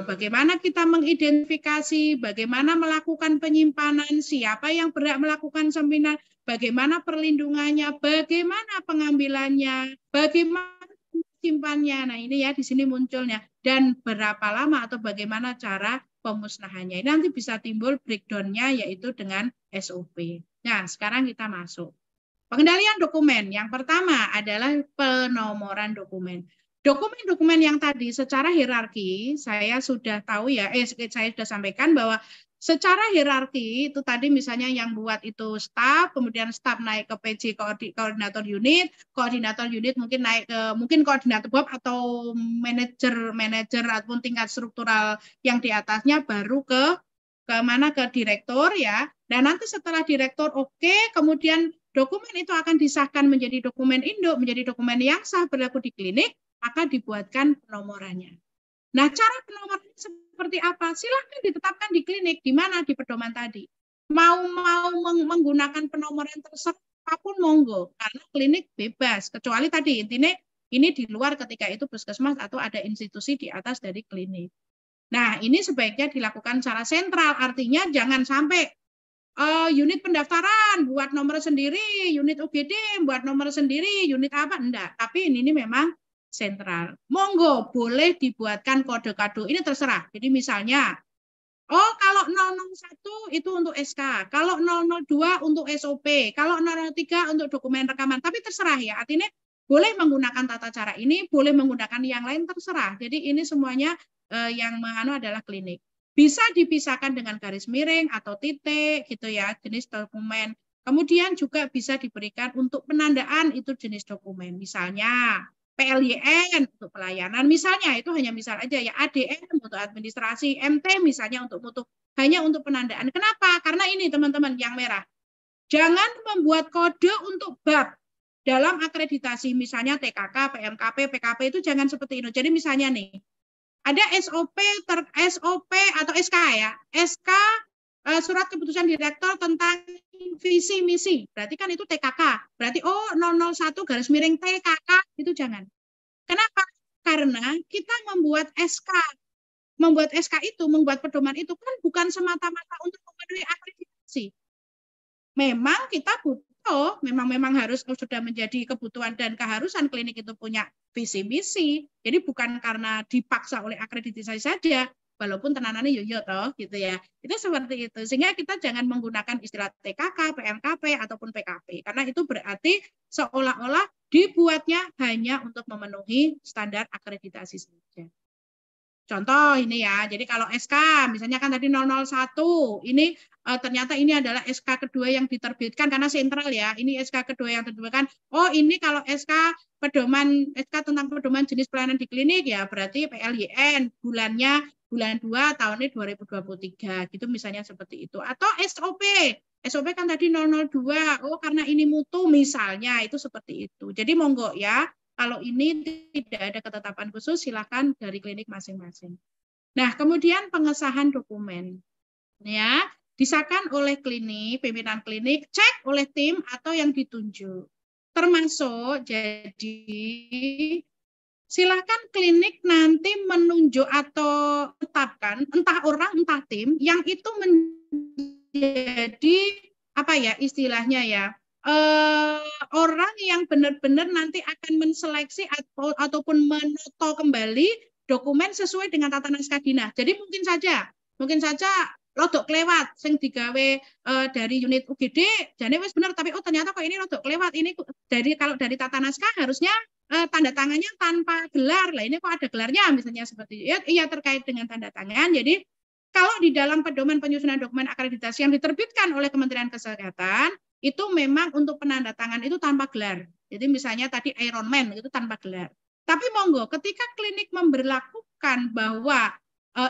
bagaimana kita mengidentifikasi, bagaimana melakukan penyimpanan, siapa yang berhak melakukan penyimpanan, bagaimana perlindungannya, bagaimana pengambilannya, bagaimana simpannya. Nah, ini ya di sini munculnya, dan berapa lama atau bagaimana cara pemusnahannya. Ini nanti bisa timbul breakdown-nya yaitu dengan SOP. Nah, sekarang kita masuk. Pengendalian dokumen. Yang pertama adalah penomoran dokumen. Dokumen-dokumen yang tadi secara hierarki saya sudah tahu ya, saya sudah sampaikan bahwa secara hierarki itu tadi misalnya yang buat itu staf, kemudian staf naik ke PJ koordinator unit mungkin naik ke mungkin koordinator BOP atau manajer ataupun tingkat struktural yang di atasnya baru ke mana ke direktur ya. Dan nanti setelah direktur oke, kemudian dokumen itu akan disahkan menjadi dokumen induk, menjadi dokumen yang sah berlaku di klinik, maka dibuatkan penomorannya. Nah, cara penomorannya seperti apa? Silahkan ditetapkan di klinik, di mana? Di pedoman tadi. Mau menggunakan penomoran terserah apapun monggo, karena klinik bebas. Kecuali tadi intinya ini di luar ketika itu puskesmas atau ada institusi di atas dari klinik. Nah, ini sebaiknya dilakukan secara sentral, artinya jangan sampai unit pendaftaran buat nomor sendiri, unit UGD buat nomor sendiri, unit apa, enggak. Tapi ini memang sentral. Monggo, boleh dibuatkan kode-kode, ini terserah. Jadi misalnya, oh kalau 001 itu untuk SK, kalau 002 untuk SOP, kalau 003 untuk dokumen rekaman, tapi terserah ya, artinya boleh menggunakan tata cara ini, boleh menggunakan yang lain, terserah. Jadi ini semuanya yang adalah klinik. Bisa dipisahkan dengan garis miring atau titik gitu ya, jenis dokumen. Kemudian juga bisa diberikan untuk penandaan itu jenis dokumen. Misalnya PLYN untuk pelayanan, misalnya itu hanya misal aja ya, ADM untuk administrasi, MT misalnya untuk mutu, hanya untuk penandaan. Kenapa? Karena ini teman-teman yang merah. Jangan membuat kode untuk bab dalam akreditasi, misalnya TKK, PMKP, PKP itu jangan seperti itu. Jadi misalnya nih, ada SOP atau SK ya, SK surat keputusan direktur tentang visi misi, berarti kan itu TKK, berarti 001 garis miring TKK, itu jangan. Kenapa? Karena kita membuat SK itu, membuat pedoman itu kan bukan semata-mata untuk memenuhi akreditasi. Memang kita butuh, memang harus sudah menjadi kebutuhan dan keharusan klinik itu punya visi misi. Jadi bukan karena dipaksa oleh akreditasi saja, walaupun tenanannya yo toh gitu ya. Itu seperti itu. Sehingga kita jangan menggunakan istilah TKK, PMKP ataupun PKP karena itu berarti seolah-olah dibuatnya hanya untuk memenuhi standar akreditasi saja. Contoh ini ya, jadi kalau SK, misalnya kan tadi 001, ini ternyata ini adalah SK kedua yang diterbitkan karena sentral ya, ini SK kedua yang diterbitkan, oh ini kalau SK tentang pedoman jenis pelayanan di klinik ya, berarti PLYN, bulan 2 tahunnya 2023, gitu misalnya seperti itu. Atau SOP kan tadi 002, oh karena ini mutu misalnya, itu seperti itu. Jadi monggo ya, kalau ini tidak ada ketetapan khusus, silakan dari klinik masing-masing. Nah, kemudian pengesahan dokumen. Ya, disahkan oleh klinik, pimpinan klinik, cek oleh tim atau yang ditunjuk. Termasuk, jadi silakan klinik nanti menunjuk atau tetapkan, entah orang, entah tim, yang itu menjadi, apa ya istilahnya ya, orang yang benar-benar nanti akan menseleksi ataupun menoto kembali dokumen sesuai dengan tata naskah dinas. Jadi mungkin saja rodok kelewat sing digawe dari unit UGD jane wis bener, tapi oh ternyata kok ini rodok kelewat, ini kalau dari tata naskah harusnya tanda tangannya tanpa gelar, lah ini kok ada gelarnya misalnya seperti itu. Iya terkait dengan tanda tangan. Jadi kalau di dalam pedoman penyusunan dokumen akreditasi yang diterbitkan oleh Kementerian Kesehatan, itu memang untuk penandatangan itu tanpa gelar. Jadi misalnya tadi Ironman itu tanpa gelar. Tapi monggo ketika klinik memberlakukan bahwa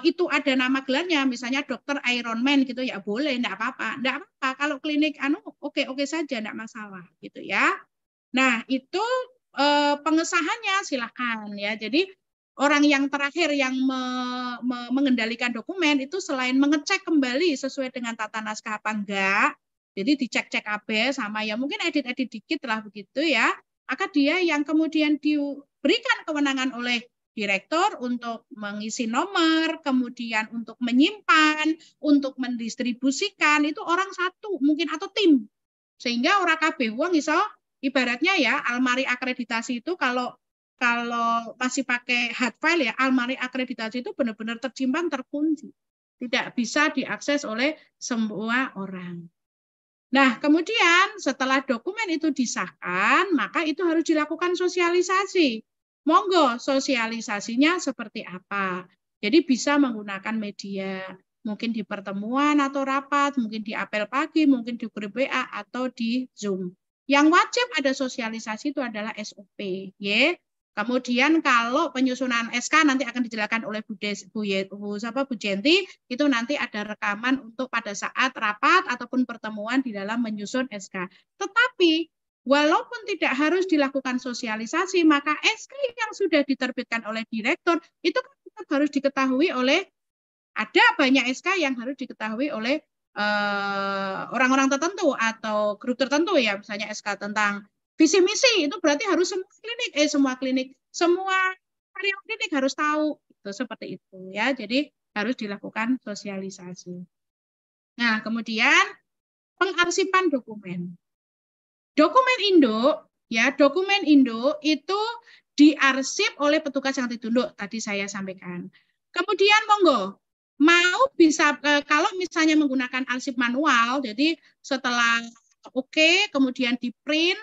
itu ada nama gelarnya, misalnya dokter Ironman gitu ya boleh, enggak apa-apa. Enggak apa-apa kalau klinik oke saja, enggak masalah gitu ya. Nah, itu pengesahannya silakan ya. Jadi orang yang terakhir yang mengendalikan dokumen itu selain mengecek kembali sesuai dengan tata naskah apa enggak, jadi dicek-cek AB sama ya mungkin edit-edit dikit lah begitu ya, maka dia yang kemudian diberikan kewenangan oleh direktur untuk mengisi nomor, kemudian untuk menyimpan, untuk mendistribusikan, itu orang satu mungkin atau tim. Sehingga orang kabeh wong iso ibaratnya ya almari akreditasi itu kalau masih pakai hard file ya, almari akreditasi itu benar-benar tersimpan terkunci. Tidak bisa diakses oleh semua orang. Nah, kemudian setelah dokumen itu disahkan, maka itu harus dilakukan sosialisasi. Monggo sosialisasinya seperti apa? Jadi bisa menggunakan media, mungkin di pertemuan atau rapat, mungkin di apel pagi, mungkin di grup WA atau di Zoom. Yang wajib ada sosialisasi itu adalah SOP, ya. Kemudian kalau penyusunan SK nanti akan dijelaskan oleh Bu Jenti, itu nanti ada rekaman untuk pada saat rapat ataupun pertemuan di dalam menyusun SK. Tetapi walaupun tidak harus dilakukan sosialisasi, maka SK yang sudah diterbitkan oleh direktur itu kan tetap harus diketahui oleh, ada banyak SK yang harus diketahui oleh orang-orang tertentu atau grup tertentu ya, misalnya SK tentang visi misi itu berarti harus semua karyawan klinik harus tahu itu seperti itu ya. Jadi harus dilakukan sosialisasi. Nah, kemudian pengarsipan dokumen. Dokumen induk itu diarsip oleh petugas yang ditunduk tadi saya sampaikan. Kemudian monggo mau bisa kalau misalnya menggunakan arsip manual, jadi setelah kemudian di print,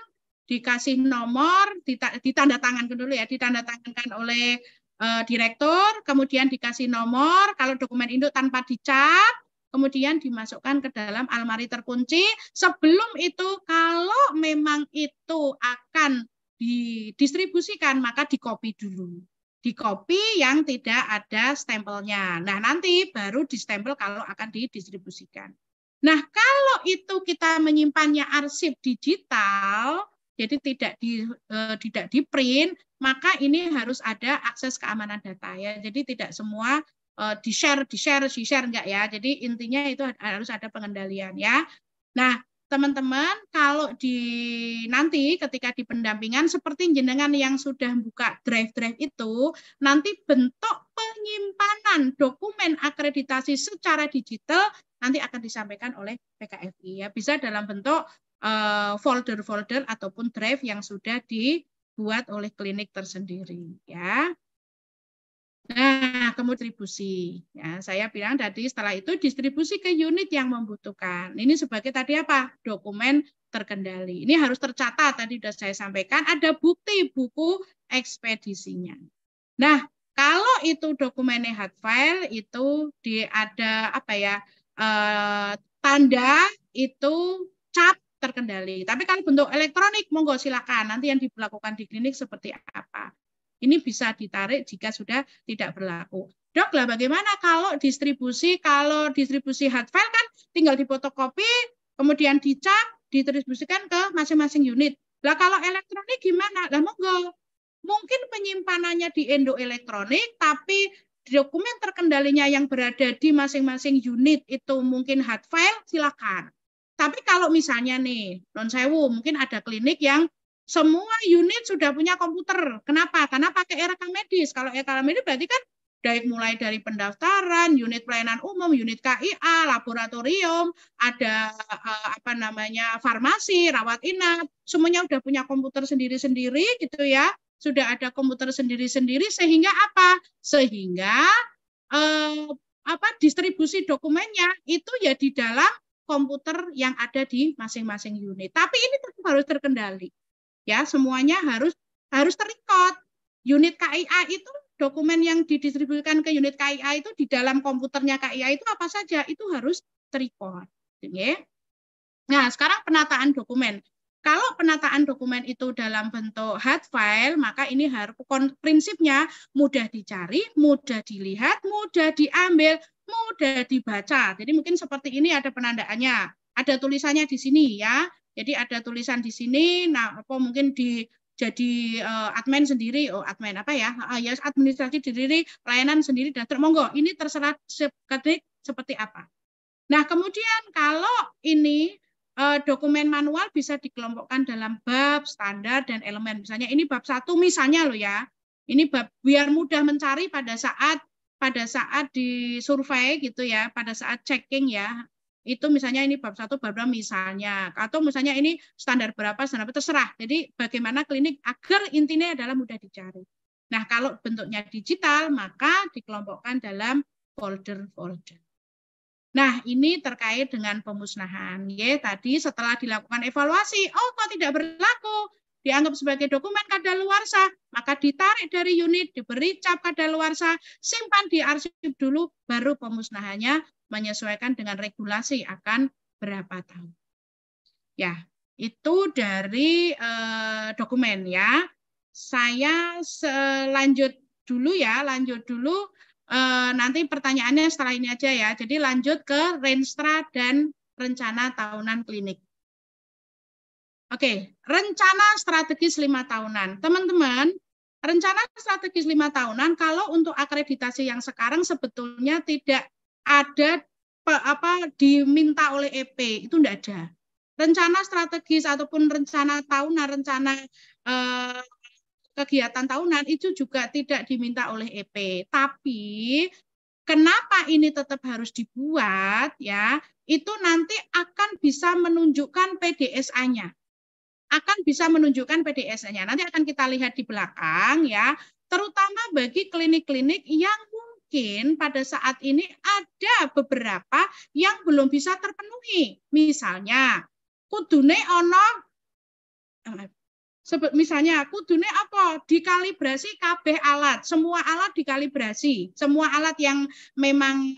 dikasih nomor, ditandatangan dulu ya, ditandatangan oleh direktur, kemudian dikasih nomor, kalau dokumen induk tanpa dicap, kemudian dimasukkan ke dalam almari terkunci. Sebelum itu kalau memang itu akan didistribusikan, maka dikopi dulu. Dikopi yang tidak ada stempelnya. Nah, nanti baru distempel kalau akan didistribusikan. Nah, kalau itu kita menyimpannya arsip digital, jadi tidak di print, maka ini harus ada akses keamanan data ya. Jadi tidak semua di-share enggak ya. Jadi intinya itu harus ada pengendalian ya. Nah, teman-teman kalau nanti ketika di pendampingan seperti jenengan yang sudah buka drive-drive itu, nanti bentuk penyimpanan dokumen akreditasi secara digital nanti akan disampaikan oleh PKFI ya. Bisa dalam bentuk folder-folder ataupun drive yang sudah dibuat oleh klinik tersendiri ya. Nah, kemudian distribusi. Ya, saya bilang tadi setelah itu distribusi ke unit yang membutuhkan. Ini sebagai tadi apa? Dokumen terkendali. Ini harus tercatat, tadi sudah saya sampaikan, ada bukti buku ekspedisinya. Nah, kalau itu dokumennya hard file itu ada apa ya, tanda itu cap terkendali. Tapi kalau bentuk elektronik monggo silakan, nanti yang dilakukan di klinik seperti apa. Ini bisa ditarik jika sudah tidak berlaku. Dok, lah bagaimana kalau distribusi hard file kan tinggal difotokopi, kemudian dicap, didistribusikan ke masing-masing unit. Lah kalau elektronik gimana? Lah monggo. Mungkin penyimpanannya di endoelektronik, tapi dokumen terkendalinya yang berada di masing-masing unit itu mungkin hard file, silakan. Tapi kalau misalnya nih, non sewu, mungkin ada klinik yang semua unit sudah punya komputer. Kenapa? Karena pakai rekam medis. Kalau rekam medis berarti kan mulai dari pendaftaran, unit pelayanan umum, unit KIA, laboratorium, ada farmasi, rawat inap, semuanya udah punya komputer sendiri-sendiri gitu ya. Sudah ada komputer sendiri-sendiri sehingga apa? Sehingga distribusi dokumennya itu ya di dalam komputer yang ada di masing-masing unit. Tapi ini tetap harus terkendali. Ya, semuanya harus terrecord. Unit KIA itu dokumen yang didistribusikan ke unit KIA itu di dalam komputernya KIA itu apa saja itu harus terrecord. Nah, sekarang penataan dokumen. Kalau penataan dokumen itu dalam bentuk hard file, maka ini harus prinsipnya mudah dicari, mudah dilihat, mudah diambil, mudah dibaca. Jadi mungkin seperti ini ada penandaannya, ada tulisannya di sini ya. Jadi ada tulisan di sini. Nah, apa mungkin jadi admin sendiri, admin apa ya? Ya administrasi sendiri, pelayanan sendiri dan monggo. Ini terserah seperti apa. Nah, kemudian kalau ini dokumen manual bisa dikelompokkan dalam bab, standar, dan elemen. Misalnya ini bab 1 misalnya loh ya. Ini bab biar mudah mencari pada saat di survei gitu ya, pada saat checking ya. Itu misalnya ini bab 1, bab 2 misalnya. Atau misalnya ini standar berapa terserah. Jadi bagaimana klinik agar intinya adalah mudah dicari. Nah, kalau bentuknya digital maka dikelompokkan dalam folder-folder. Nah, ini terkait dengan pemusnahan. Ya, tadi setelah dilakukan evaluasi, kok tidak berlaku, dianggap sebagai dokumen kadaluarsa, maka ditarik dari unit, diberi cap kadaluarsa, simpan di arsip dulu, baru pemusnahannya menyesuaikan dengan regulasi akan berapa tahun. Ya, itu dari dokumen ya. Saya lanjut dulu. Nanti pertanyaannya setelah ini aja ya. Jadi lanjut ke Renstra dan rencana tahunan klinik. Oke, rencana strategis 5 tahunan. Teman-teman, rencana strategis 5 tahunan kalau untuk akreditasi yang sekarang sebetulnya tidak ada diminta oleh EP, itu enggak ada. Rencana strategis ataupun rencana tahunan, rencana kegiatan tahunan itu juga tidak diminta oleh EP. Tapi kenapa ini tetap harus dibuat ya? Itu nanti akan bisa menunjukkan PDSA-nya. Nanti akan kita lihat di belakang ya, terutama bagi klinik-klinik yang mungkin pada saat ini ada beberapa yang belum bisa terpenuhi. Misalnya kudune misalnya kudune apa? Dikalibrasi kabeh alat, semua alat dikalibrasi, semua alat yang memang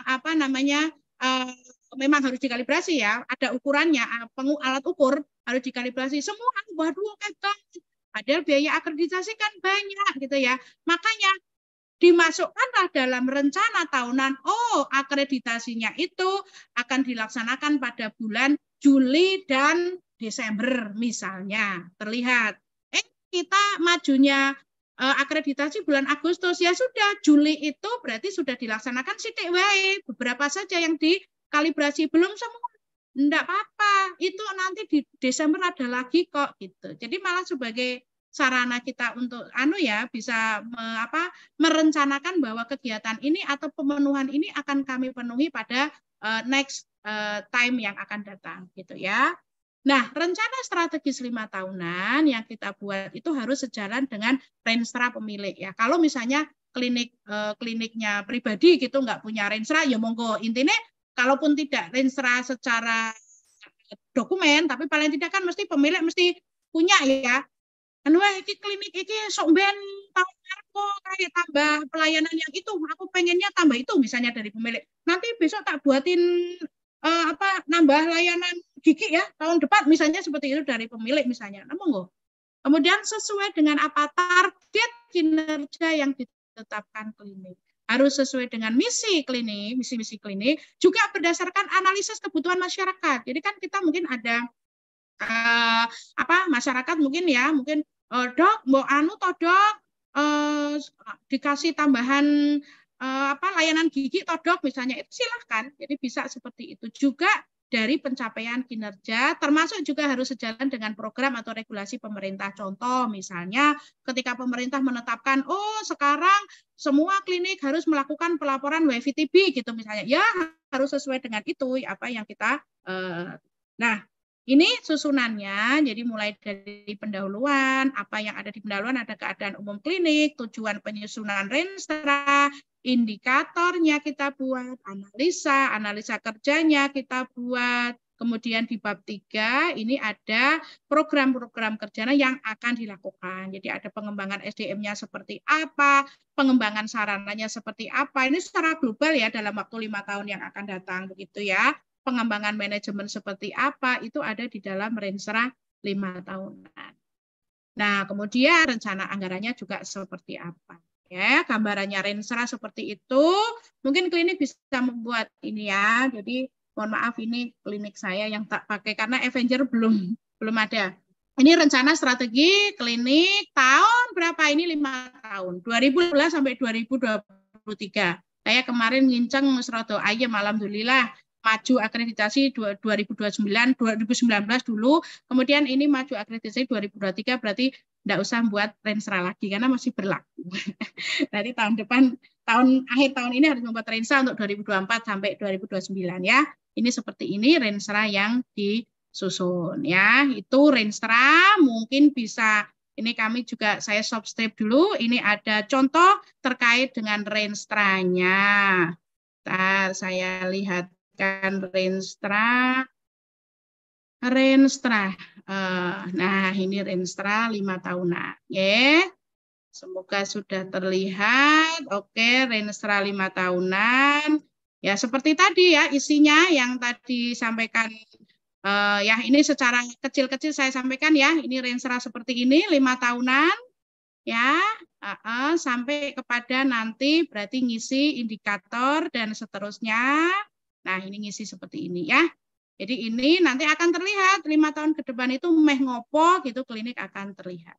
memang harus dikalibrasi ya, ada ukurannya, alat ukur harus dikalibrasi, semua waduh padahal biaya akreditasi kan banyak gitu ya. Makanya dimasukkanlah dalam rencana tahunan, akreditasinya itu akan dilaksanakan pada bulan Juli dan Desember misalnya. Terlihat kita majunya akreditasi bulan Agustus, ya sudah Juli itu berarti sudah dilaksanakan sithik wae, beberapa saja yang dikalibrasi, belum semua. Enggak apa-apa, itu nanti di Desember ada lagi kok gitu. Jadi malah sebagai sarana kita untuk bisa merencanakan bahwa kegiatan ini atau pemenuhan ini akan kami penuhi pada next time yang akan datang gitu ya. Nah, rencana strategis 5 tahunan yang kita buat itu harus sejalan dengan Renstra pemilik ya. Kalau misalnya kliniknya pribadi gitu nggak punya Renstra, ya monggo. Intinya kalaupun tidak Renstra secara dokumen, tapi paling tidak kan mesti pemilik mesti punya ya. Iki klinik iki sok ben tahun ngarep aku kayak tambah pelayanan yang itu, aku pengennya tambah itu misalnya dari pemilik. Nanti besok tak buatin nambah layanan gigi ya tahun depan misalnya seperti itu dari pemilik misalnya. Nah, monggo. Kemudian sesuai dengan apa target kinerja yang ditetapkan klinik. Harus sesuai dengan misi klinik, misi-misi klinik, juga berdasarkan analisis kebutuhan masyarakat. Jadi kan kita mungkin ada masyarakat mungkin dok, mau toh dok, dikasih tambahan layanan gigi toh dok misalnya, itu silahkan. Jadi bisa seperti itu juga. Dari pencapaian kinerja, termasuk juga harus sejalan dengan program atau regulasi pemerintah. Contoh, misalnya ketika pemerintah menetapkan, sekarang semua klinik harus melakukan pelaporan WFTB, gitu misalnya. Ya, harus sesuai dengan itu, apa yang kita... Nah, ini susunannya, jadi mulai dari pendahuluan, apa yang ada di pendahuluan, ada keadaan umum klinik, tujuan penyusunan renstra, indikatornya kita buat, analisa kerjanya kita buat, kemudian di bab 3 ini ada program-program kerjanya yang akan dilakukan. Jadi ada pengembangan SDM-nya seperti apa, pengembangan sarananya seperti apa, ini secara global ya dalam waktu 5 tahun yang akan datang, begitu ya. Pengembangan manajemen seperti apa, itu ada di dalam renstra 5 tahunan. Nah, kemudian rencana anggarannya juga seperti apa. Ya, gambarannya renstra seperti itu. Mungkin klinik bisa membuat ini ya. Jadi, mohon maaf ini klinik saya yang tak pakai karena Avenger belum ada. Ini rencana strategi klinik tahun berapa ini 5 tahun. 2012 sampai 2023. Saya kemarin nginceng Serodo Ayem, alhamdulillah. Maju akreditasi 2019 dulu, kemudian ini maju akreditasi 2023, berarti tidak usah buat renstra lagi karena masih berlaku. Dari tahun depan, akhir tahun ini harus membuat renstra untuk 2024 sampai 2029 ya. Ini seperti ini renstra yang disusun ya. Itu renstra mungkin bisa, ini kami juga saya subscribe dulu, ini ada contoh terkait dengan renstranya. Bentar, saya lihat renstra. Nah, ini renstra 5 tahunan. Ya. Semoga sudah terlihat. Oke, renstra 5 tahunan. Ya, seperti tadi ya isinya yang tadi sampaikan. Ya, ini secara kecil-kecil saya sampaikan ya. Ini renstra seperti ini 5 tahunan. Ya, sampai kepada nanti berarti ngisi indikator dan seterusnya. Nah, ini ngisi seperti ini ya. Jadi ini nanti akan terlihat 5 tahun ke depan itu meh ngopo gitu klinik akan terlihat.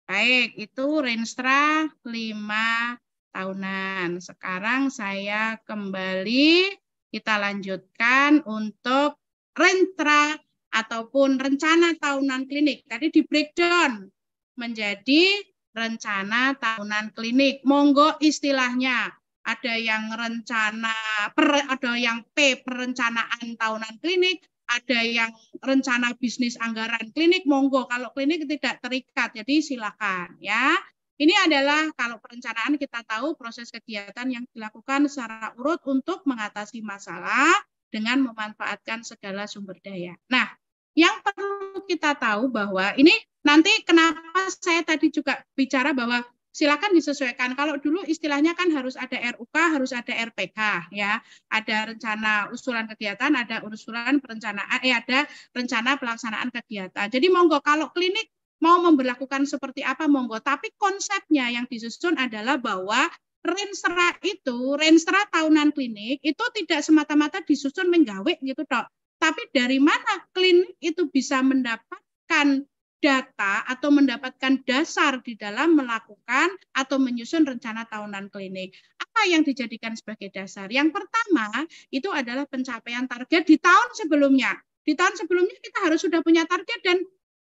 Baik, itu renstra 5 tahunan. Sekarang saya kembali kita lanjutkan untuk renstra ataupun rencana tahunan klinik. Tadi di breakdown menjadi rencana tahunan klinik. Monggo istilahnya. Ada yang rencana, ada yang P perencanaan tahunan klinik, ada yang rencana bisnis anggaran klinik, monggo. Kalau klinik tidak terikat, jadi silakan ya. Ini adalah kalau perencanaan kita tahu proses kegiatan yang dilakukan secara urut untuk mengatasi masalah dengan memanfaatkan segala sumber daya. Nah, yang perlu kita tahu bahwa ini nanti kenapa saya tadi juga bicara bahwa silakan disesuaikan. Kalau dulu istilahnya kan harus ada RUK, harus ada RPK ya. Ada rencana usulan kegiatan, ada usulan perencanaan, ada rencana pelaksanaan kegiatan. Jadi monggo kalau klinik mau memberlakukan seperti apa monggo, tapi konsepnya yang disusun adalah bahwa renstra tahunan klinik itu tidak semata-mata disusun menggawe gitu tok. Tapi dari mana klinik itu bisa mendapatkan data atau mendapatkan dasar di dalam melakukan atau menyusun rencana tahunan klinik. Apa yang dijadikan sebagai dasar? Yang pertama, itu adalah pencapaian target di tahun sebelumnya. Di tahun sebelumnya kita harus sudah punya target dan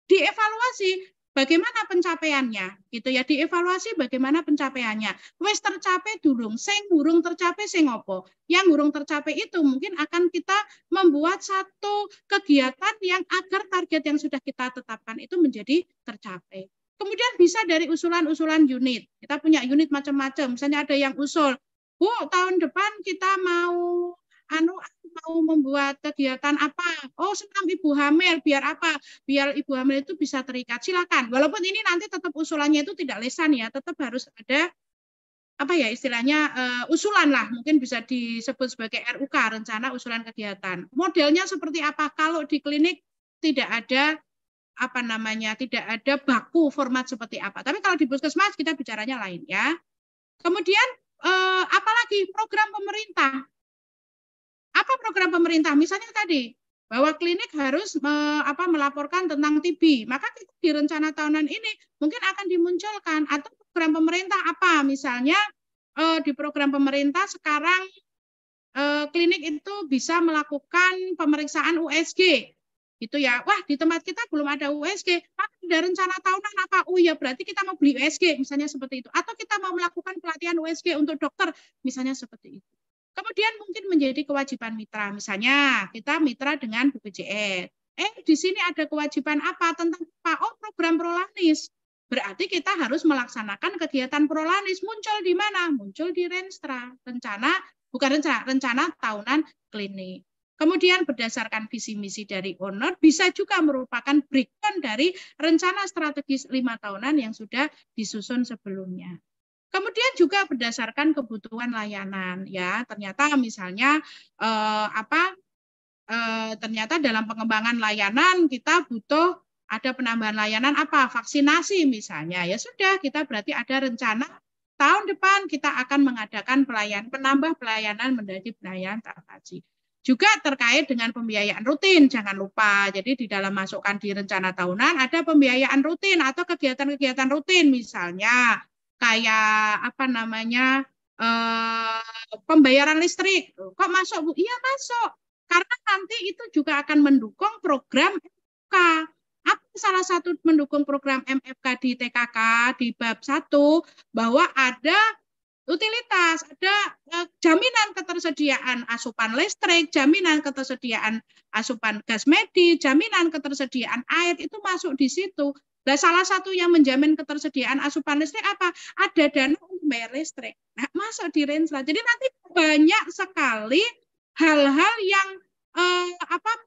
dievaluasi bagaimana pencapaiannya. Gitu ya, dievaluasi bagaimana pencapaiannya. Wes tercapai durung, sing burung tercapai sing opo. Yang burung tercapai itu mungkin akan kita membuat satu kegiatan yang agar target yang sudah kita tetapkan itu menjadi tercapai. Kemudian bisa dari usulan-usulan unit. Kita punya unit macam-macam. Misalnya ada yang usul, Bu, tahun depan kita mau mau membuat kegiatan apa? Oh, senam ibu hamil, biar apa? Biar ibu hamil itu bisa terikat. Silakan. Walaupun ini nanti tetap usulannya itu tidak lisan ya, tetap harus ada apa ya istilahnya usulan lah, mungkin bisa disebut sebagai RUK, rencana usulan kegiatan. Modelnya seperti apa? Kalau di klinik tidak ada apa namanya, tidak ada baku format seperti apa. Tapi kalau di puskesmas kita bicaranya lain ya. Kemudian apalagi program pemerintah. Apa program pemerintah? Misalnya tadi bahwa klinik harus melaporkan tentang TB, maka di rencana tahunan ini mungkin akan dimunculkan atau program pemerintah apa? Misalnya di program pemerintah sekarang klinik itu bisa melakukan pemeriksaan USG. Gitu ya. Wah, di tempat kita belum ada USG. Maka ada rencana tahunan apa? Oh ya, berarti kita mau beli USG misalnya seperti itu. Atau kita mau melakukan pelatihan USG untuk dokter misalnya seperti itu. Kemudian mungkin menjadi kewajiban mitra. Misalnya kita mitra dengan BPJS. Di sini ada kewajiban apa? Tentang apa? Oh, program Prolanis. Berarti kita harus melaksanakan kegiatan Prolanis. Muncul di mana? Muncul di Renstra. Rencana tahunan klinik. Kemudian berdasarkan visi misi dari owner bisa juga merupakan breakdown dari rencana strategis 5 tahunan yang sudah disusun sebelumnya. Kemudian juga berdasarkan kebutuhan layanan ya, ternyata misalnya ternyata dalam pengembangan layanan kita butuh ada penambahan layanan apa? Vaksinasi misalnya. Ya sudah, kita berarti ada rencana tahun depan kita akan mengadakan penambah pelayanan menjadi pelayanan terpadu. Juga terkait dengan pembiayaan rutin, jangan lupa. Jadi di dalam masukkan di rencana tahunan ada pembiayaan rutin atau kegiatan-kegiatan rutin, misalnya kayak apa namanya pembayaran listrik. Kok masuk Bu? Iya masuk, karena nanti itu juga akan mendukung program MFK. Apa salah satu mendukung program MFK di TKK di bab 1 bahwa ada utilitas, ada jaminan ketersediaan asupan listrik, jaminan ketersediaan asupan gas medis, jaminan ketersediaan air, itu masuk di situ. Nah, salah satu yang menjamin ketersediaan asupan listrik apa? Ada dana untuk bayar listrik. Nah, masuk di Renstra. Jadi nanti banyak sekali hal-hal yang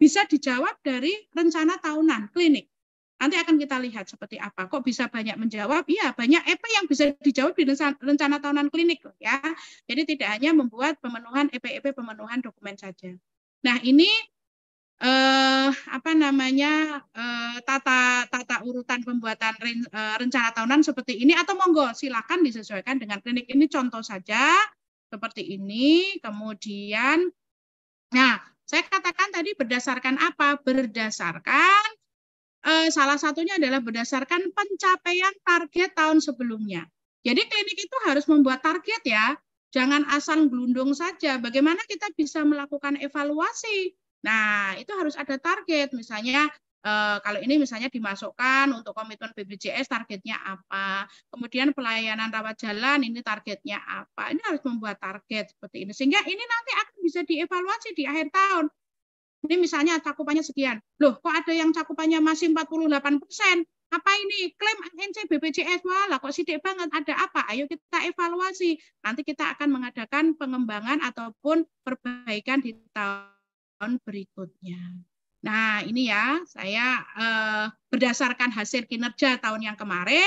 bisa dijawab dari rencana tahunan klinik. Nanti akan kita lihat seperti apa. Kok bisa banyak menjawab? Iya, banyak EP yang bisa dijawab di rencana tahunan klinik ya. Jadi tidak hanya membuat pemenuhan EP pemenuhan dokumen saja. Nah, ini tata urutan pembuatan rencana tahunan seperti ini, atau monggo silakan disesuaikan dengan klinik. Ini contoh saja seperti ini. Kemudian, nah saya katakan tadi berdasarkan apa? Berdasarkan salah satunya adalah berdasarkan pencapaian target tahun sebelumnya. Jadi klinik itu harus membuat target ya, jangan asal gelundung saja. Bagaimana kita bisa melakukan evaluasi? Nah, itu harus ada target. Misalnya kalau ini misalnya dimasukkan untuk komitmen BPJS targetnya apa, kemudian pelayanan rawat jalan ini targetnya apa. Ini harus membuat target seperti ini, sehingga ini nanti akan bisa dievaluasi di akhir tahun. Ini misalnya cakupannya sekian. Loh, kok ada yang cakupannya masih 48%? Apa ini? Klaim ANC BPJS. Wah, kok sidik banget. Ada apa? Ayo kita evaluasi. Nanti kita akan mengadakan pengembangan ataupun perbaikan di tahun berikutnya. Nah, ini ya, saya berdasarkan hasil kinerja tahun yang kemarin,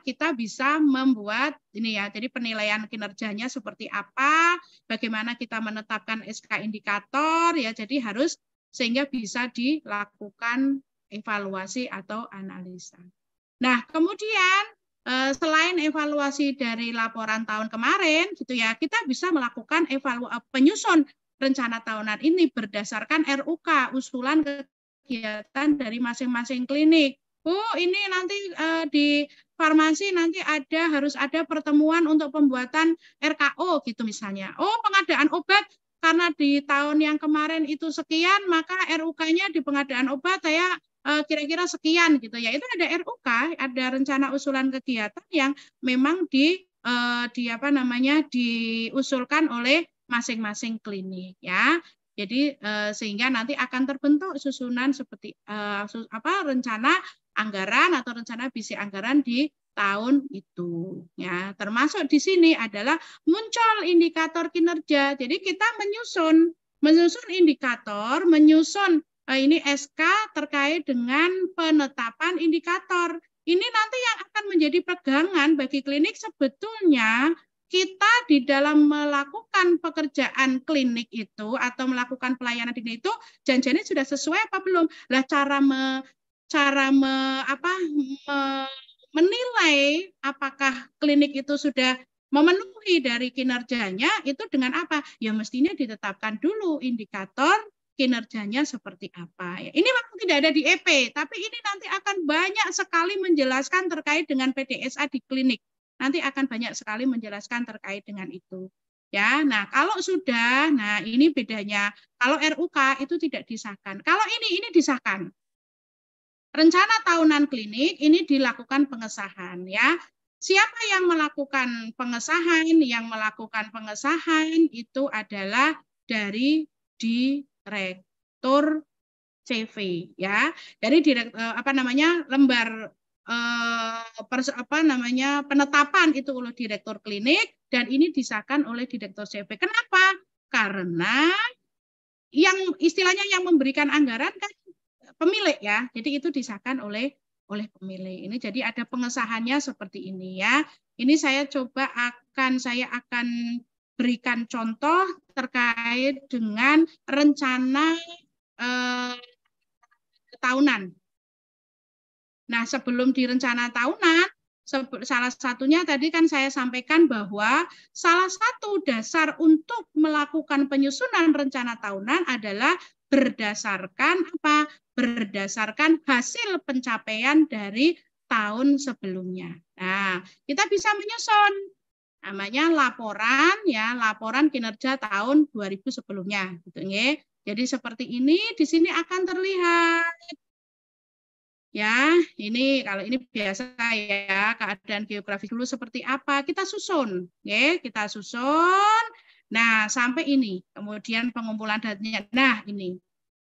kita bisa membuat ini ya, jadi penilaian kinerjanya seperti apa, bagaimana kita menetapkan SK indikator ya, jadi harus sehingga bisa dilakukan evaluasi atau analisa. Nah, kemudian selain evaluasi dari laporan tahun kemarin gitu ya, kita bisa melakukan penyusun rencana tahunan ini berdasarkan RUK, usulan kegiatan dari masing-masing klinik. Ini nanti di farmasi nanti harus ada pertemuan untuk pembuatan RKO gitu misalnya. Pengadaan obat karena di tahun yang kemarin itu sekian, maka RUK-nya di pengadaan obat saya kira-kira sekian gitu ya. Itu ada RUK, ada rencana usulan kegiatan yang memang diusulkan oleh masing-masing klinik ya. Jadi sehingga nanti akan terbentuk susunan seperti rencana anggaran atau rencana visi anggaran di tahun itu ya. Termasuk di sini adalah muncul indikator kinerja. Jadi kita menyusun indikator, menyusun ini SK terkait dengan penetapan indikator. Ini nanti yang akan menjadi pegangan bagi klinik. Sebetulnya kita di dalam melakukan pekerjaan klinik itu atau melakukan pelayanan klinik itu janjinya sudah sesuai apa belum? Lah menilai apakah klinik itu sudah memenuhi dari kinerjanya itu dengan apa? Ya mestinya ditetapkan dulu indikator kinerjanya seperti apa. Ya, ini memang tidak ada di EP, tapi ini nanti akan banyak sekali menjelaskan terkait dengan PDSA di klinik. Nanti akan banyak sekali menjelaskan terkait dengan itu. Ya, nah kalau sudah, nah ini bedanya. Kalau RUK itu tidak disahkan. Kalau ini disahkan. Rencana tahunan klinik ini dilakukan pengesahan ya. Siapa yang melakukan pengesahan? Yang melakukan pengesahan itu adalah dari direktur CV ya. Dari lembar penetapan itu oleh direktur klinik dan ini disahkan oleh direktur CV. Kenapa? Karena yang istilahnya yang memberikan anggaran kan pemilik ya. Jadi itu disahkan oleh pemilik. Ini jadi ada pengesahannya seperti ini ya. Ini saya akan berikan contoh terkait dengan rencana tahunan. Nah, sebelum di rencana tahunan, salah satunya tadi kan saya sampaikan bahwa salah satu dasar untuk melakukan penyusunan rencana tahunan adalah berdasarkan apa? Berdasarkan hasil pencapaian dari tahun sebelumnya. Nah, kita bisa menyusun namanya laporan ya, laporan kinerja tahun 2000 sebelumnya gitu ya. Jadi seperti ini di sini akan terlihat ya, ini kalau ini biasa ya, keadaan geografis dulu seperti apa, kita susun ya, kita susun. Nah, sampai ini, kemudian pengumpulan datanya. Nah, ini.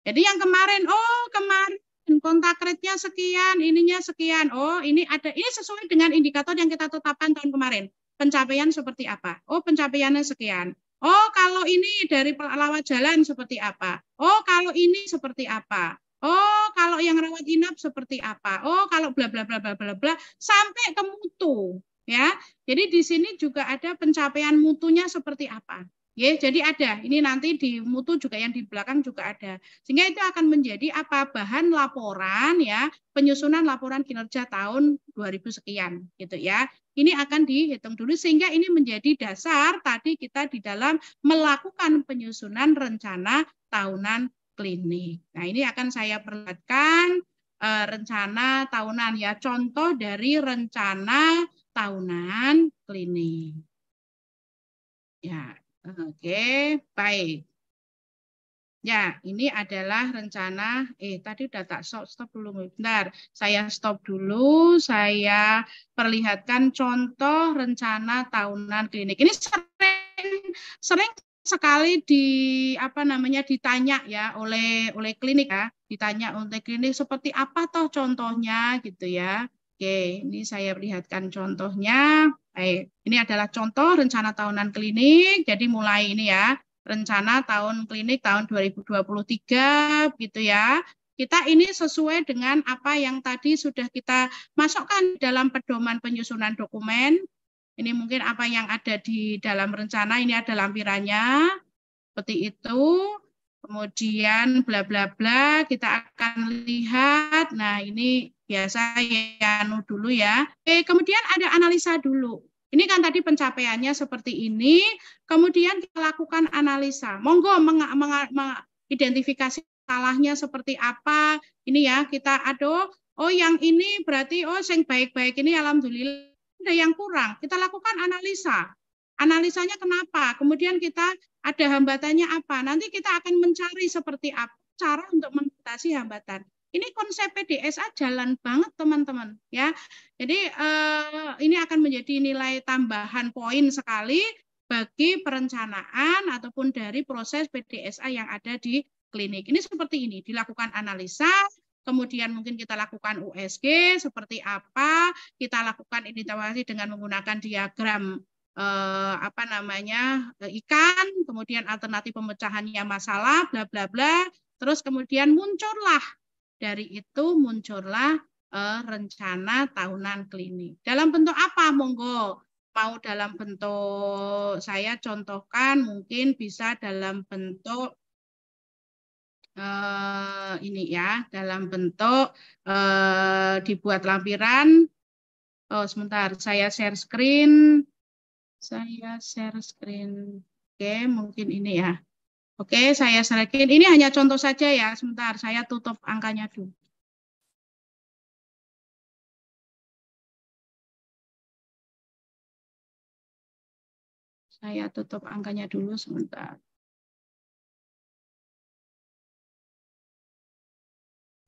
Jadi yang kemarin, kemarin kontak rate-nya sekian, ininya sekian. Oh, ini sesuai dengan indikator yang kita tetapkan tahun kemarin. Pencapaian seperti apa? Oh, pencapaiannya sekian. Oh, kalau ini dari pelawat jalan seperti apa? Oh, kalau ini seperti apa? Oh, kalau yang rawat inap seperti apa? Oh, kalau bla bla bla bla bla bla sampai ke mutu, ya. Jadi di sini juga ada pencapaian mutunya seperti apa. Ya, jadi ada. Ini nanti di mutu juga yang di belakang juga ada. Sehingga itu akan menjadi apa? Bahan laporan ya, penyusunan laporan kinerja tahun 2000 sekian gitu ya. Ini akan dihitung dulu sehingga ini menjadi dasar tadi kita di dalam melakukan penyusunan rencana tahunan klinik. Nah, ini akan saya perlihatkan rencana tahunan ya, contoh dari rencana tahunan klinik. Ya. Oke, baik. Ya, ini adalah rencana, tadi udah tak stop belum? Bentar, saya stop dulu, saya perlihatkan contoh rencana tahunan klinik. Ini sering sekali ditanya ya oleh klinik ya, ditanya oleh klinik seperti apa toh contohnya gitu ya. Oke, ini saya perlihatkan contohnya. Baik, ini adalah contoh rencana tahunan klinik. Jadi mulai ini ya, rencana tahun klinik tahun 2023 gitu ya. Kita ini sesuai dengan apa yang tadi sudah kita masukkan dalam pedoman penyusunan dokumen. Ini mungkin apa yang ada di dalam rencana, ini ada lampirannya. Seperti itu. Kemudian bla bla bla, kita akan lihat. Nah, ini biasa ya dulu ya. Kemudian ada analisa dulu. Ini kan tadi pencapaiannya seperti ini. Kemudian kita lakukan analisa. Monggo mengidentifikasi salahnya seperti apa. Ini ya, kita yang ini berarti yang baik-baik ini alhamdulillah ada yang kurang. Kita lakukan analisa. Analisanya kenapa? Kemudian kita ada hambatannya apa? Nanti kita akan mencari seperti apa cara untuk mengatasi hambatan. Ini konsep PDSA jalan banget teman-teman ya. Jadi ini akan menjadi nilai tambahan poin sekali bagi perencanaan ataupun dari proses PDSA yang ada di klinik. Ini seperti ini, dilakukan analisa, kemudian mungkin kita lakukan USG seperti apa, kita lakukan identifikasi dengan menggunakan diagram ikan, kemudian alternatif pemecahannya masalah, bla bla bla, terus kemudian muncullah rencana tahunan klinik. Dalam bentuk apa, monggo? Mau dalam bentuk, saya contohkan mungkin bisa dalam bentuk ini ya, dalam bentuk dibuat lampiran. Oh, sebentar, saya share screen. Oke, mungkin ini ya. Oke, saya share screen. Ini hanya contoh saja ya. Sebentar, saya tutup angkanya dulu. Saya tutup angkanya dulu sebentar.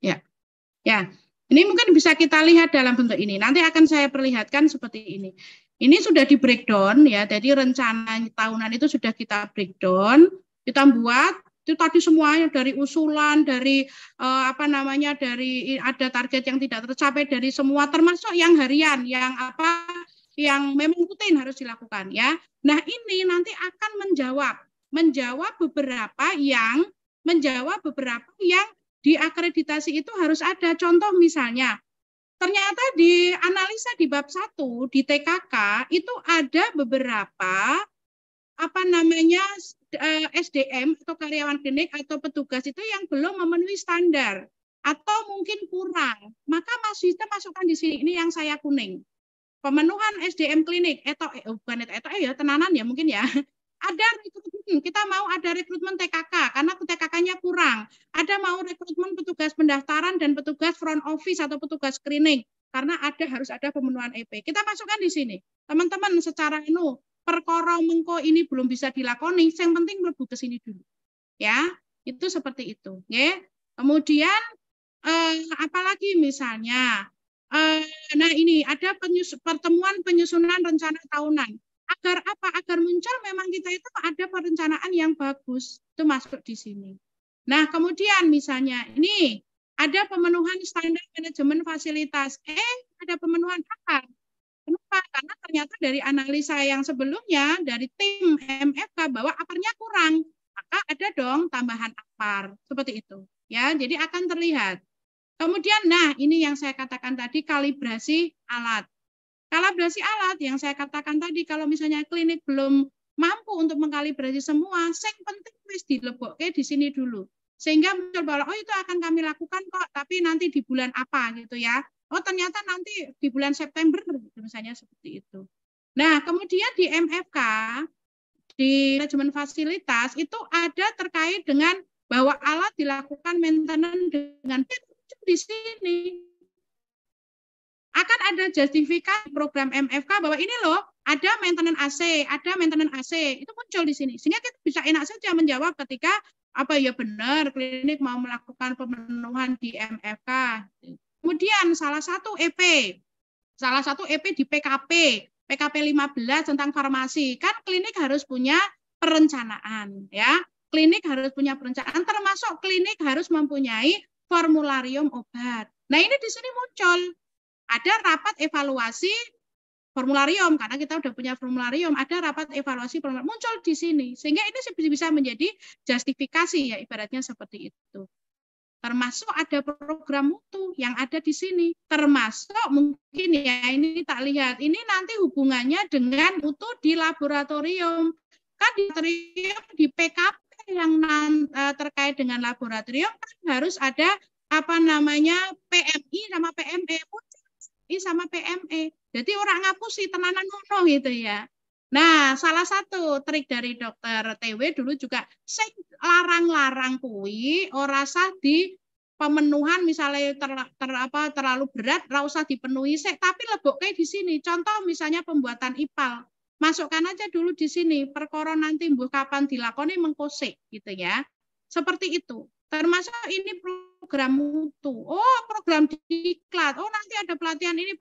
Ya, ya. Ini mungkin bisa kita lihat dalam bentuk ini. Nanti akan saya perlihatkan seperti ini. Ini sudah di breakdown ya. Jadi rencana tahunan itu sudah kita breakdown. Kita buat itu tadi semuanya dari usulan, dari dari ada target yang tidak tercapai dari semua, termasuk yang harian, yang memang rutin harus dilakukan ya. Nah, ini nanti akan menjawab beberapa yang di akreditasi itu harus ada. Contoh misalnya, ternyata di analisa di bab 1 di TKK itu ada beberapa SDM atau karyawan klinik atau petugas itu yang belum memenuhi standar atau mungkin kurang. Maka kita masukkan di sini, ini yang saya kuning. Pemenuhan SDM klinik tenanan ya mungkin ya. Ada rekrutmen, kita mau ada rekrutmen TKK karena TKK-nya kurang. Ada mau rekrutmen petugas pendaftaran dan petugas front office atau petugas screening karena harus ada pemenuhan EP. Kita masukkan di sini. Teman-teman secara perkara mengko ini belum bisa dilakoni, yang penting mlebu ke sini dulu. Ya, itu seperti itu, ya. Kemudian apalagi misalnya nah ini ada pertemuan penyusunan rencana tahunan. Agar apa? Agar muncul memang kita itu ada perencanaan yang bagus. Itu masuk di sini. Nah, kemudian misalnya ini ada pemenuhan standar manajemen fasilitas. Ada pemenuhan apa? Kenapa? Karena ternyata dari analisa yang sebelumnya dari tim MFK bahwa aparnya kurang. Maka ada dong tambahan apar. Seperti itu. Ya, jadi akan terlihat. Kemudian, nah ini yang saya katakan tadi kalibrasi alat. Kalibrasi alat yang saya katakan tadi, kalau misalnya klinik belum mampu untuk mengkalibrasi semua, yang penting wis dilebokke di sini dulu. Sehingga muncul bahwa itu akan kami lakukan kok, tapi nanti di bulan apa gitu ya. Oh ternyata nanti di bulan September gitu, misalnya seperti itu. Nah, kemudian di MFK, di manajemen fasilitas itu ada terkait dengan bahwa alat dilakukan maintenance dengan di sini. Akan ada justifikasi program MFK bahwa ini loh ada maintenance AC, itu muncul di sini. Sehingga kita bisa enak saja menjawab ketika benar klinik mau melakukan pemenuhan di MFK. Kemudian salah satu EP di PKP 15 tentang farmasi. Kan klinik harus punya perencanaan ya. Klinik harus punya perencanaan termasuk klinik harus mempunyai formularium obat. Nah, ini di sini muncul ada rapat evaluasi formularium karena kita udah punya formularium, ada rapat evaluasi formularium muncul di sini. Sehingga ini bisa menjadi justifikasi ya ibaratnya seperti itu. Termasuk ada program mutu yang ada di sini. Termasuk mungkin ya ini tak lihat. Ini nanti hubungannya dengan mutu di laboratorium. Kan di PKP yang terkait dengan laboratorium kan harus ada PMI sama PME. Sama PME. Jadi orang ngapusi tenanan ngono gitu ya. Nah, salah satu trik dari dokter TW dulu juga sing larang-larang kuwi ora sah di pemenuhan misalnya terlalu berat ora usah dipenuhi sik tapi lebokke di sini. Contoh misalnya pembuatan IPAL. Masukkan aja dulu di sini perkara nanti mbuh kapan dilakoni mengkosek gitu ya. Seperti itu. Termasuk ini program mutu. Oh, program diklat. Oh, nanti ada pelatihan ini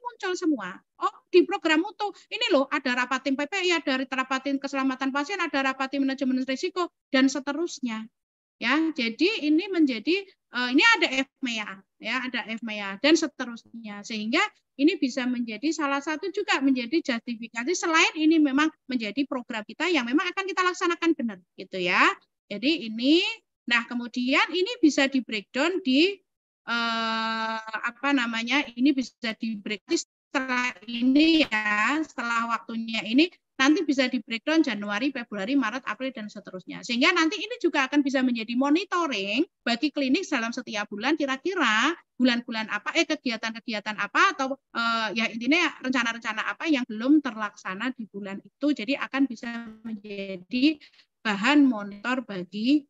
muncul semua. Oh, di program mutu. Ini loh, ada rapat tim PPI, ada rapat tim keselamatan pasien, ada rapat tim manajemen risiko, dan seterusnya. Ya, jadi ini menjadi ini ada FMEA, ya, ada FMEA dan seterusnya, sehingga ini bisa menjadi salah satu juga menjadi justifikasi selain ini memang menjadi program kita yang memang akan kita laksanakan benar, gitu ya. Jadi ini, nah kemudian ini bisa di breakdown di apa namanya? Ini bisa di breakdown setelah ini ya, setelah waktunya ini. Nanti bisa di breakdown Januari, Februari, Maret, April, dan seterusnya. Sehingga nanti ini juga akan bisa menjadi monitoring bagi klinik dalam setiap bulan, kira-kira bulan-bulan apa, kegiatan-kegiatan apa, atau ya intinya rencana-rencana apa yang belum terlaksana di bulan itu. Jadi akan bisa menjadi bahan monitor bagi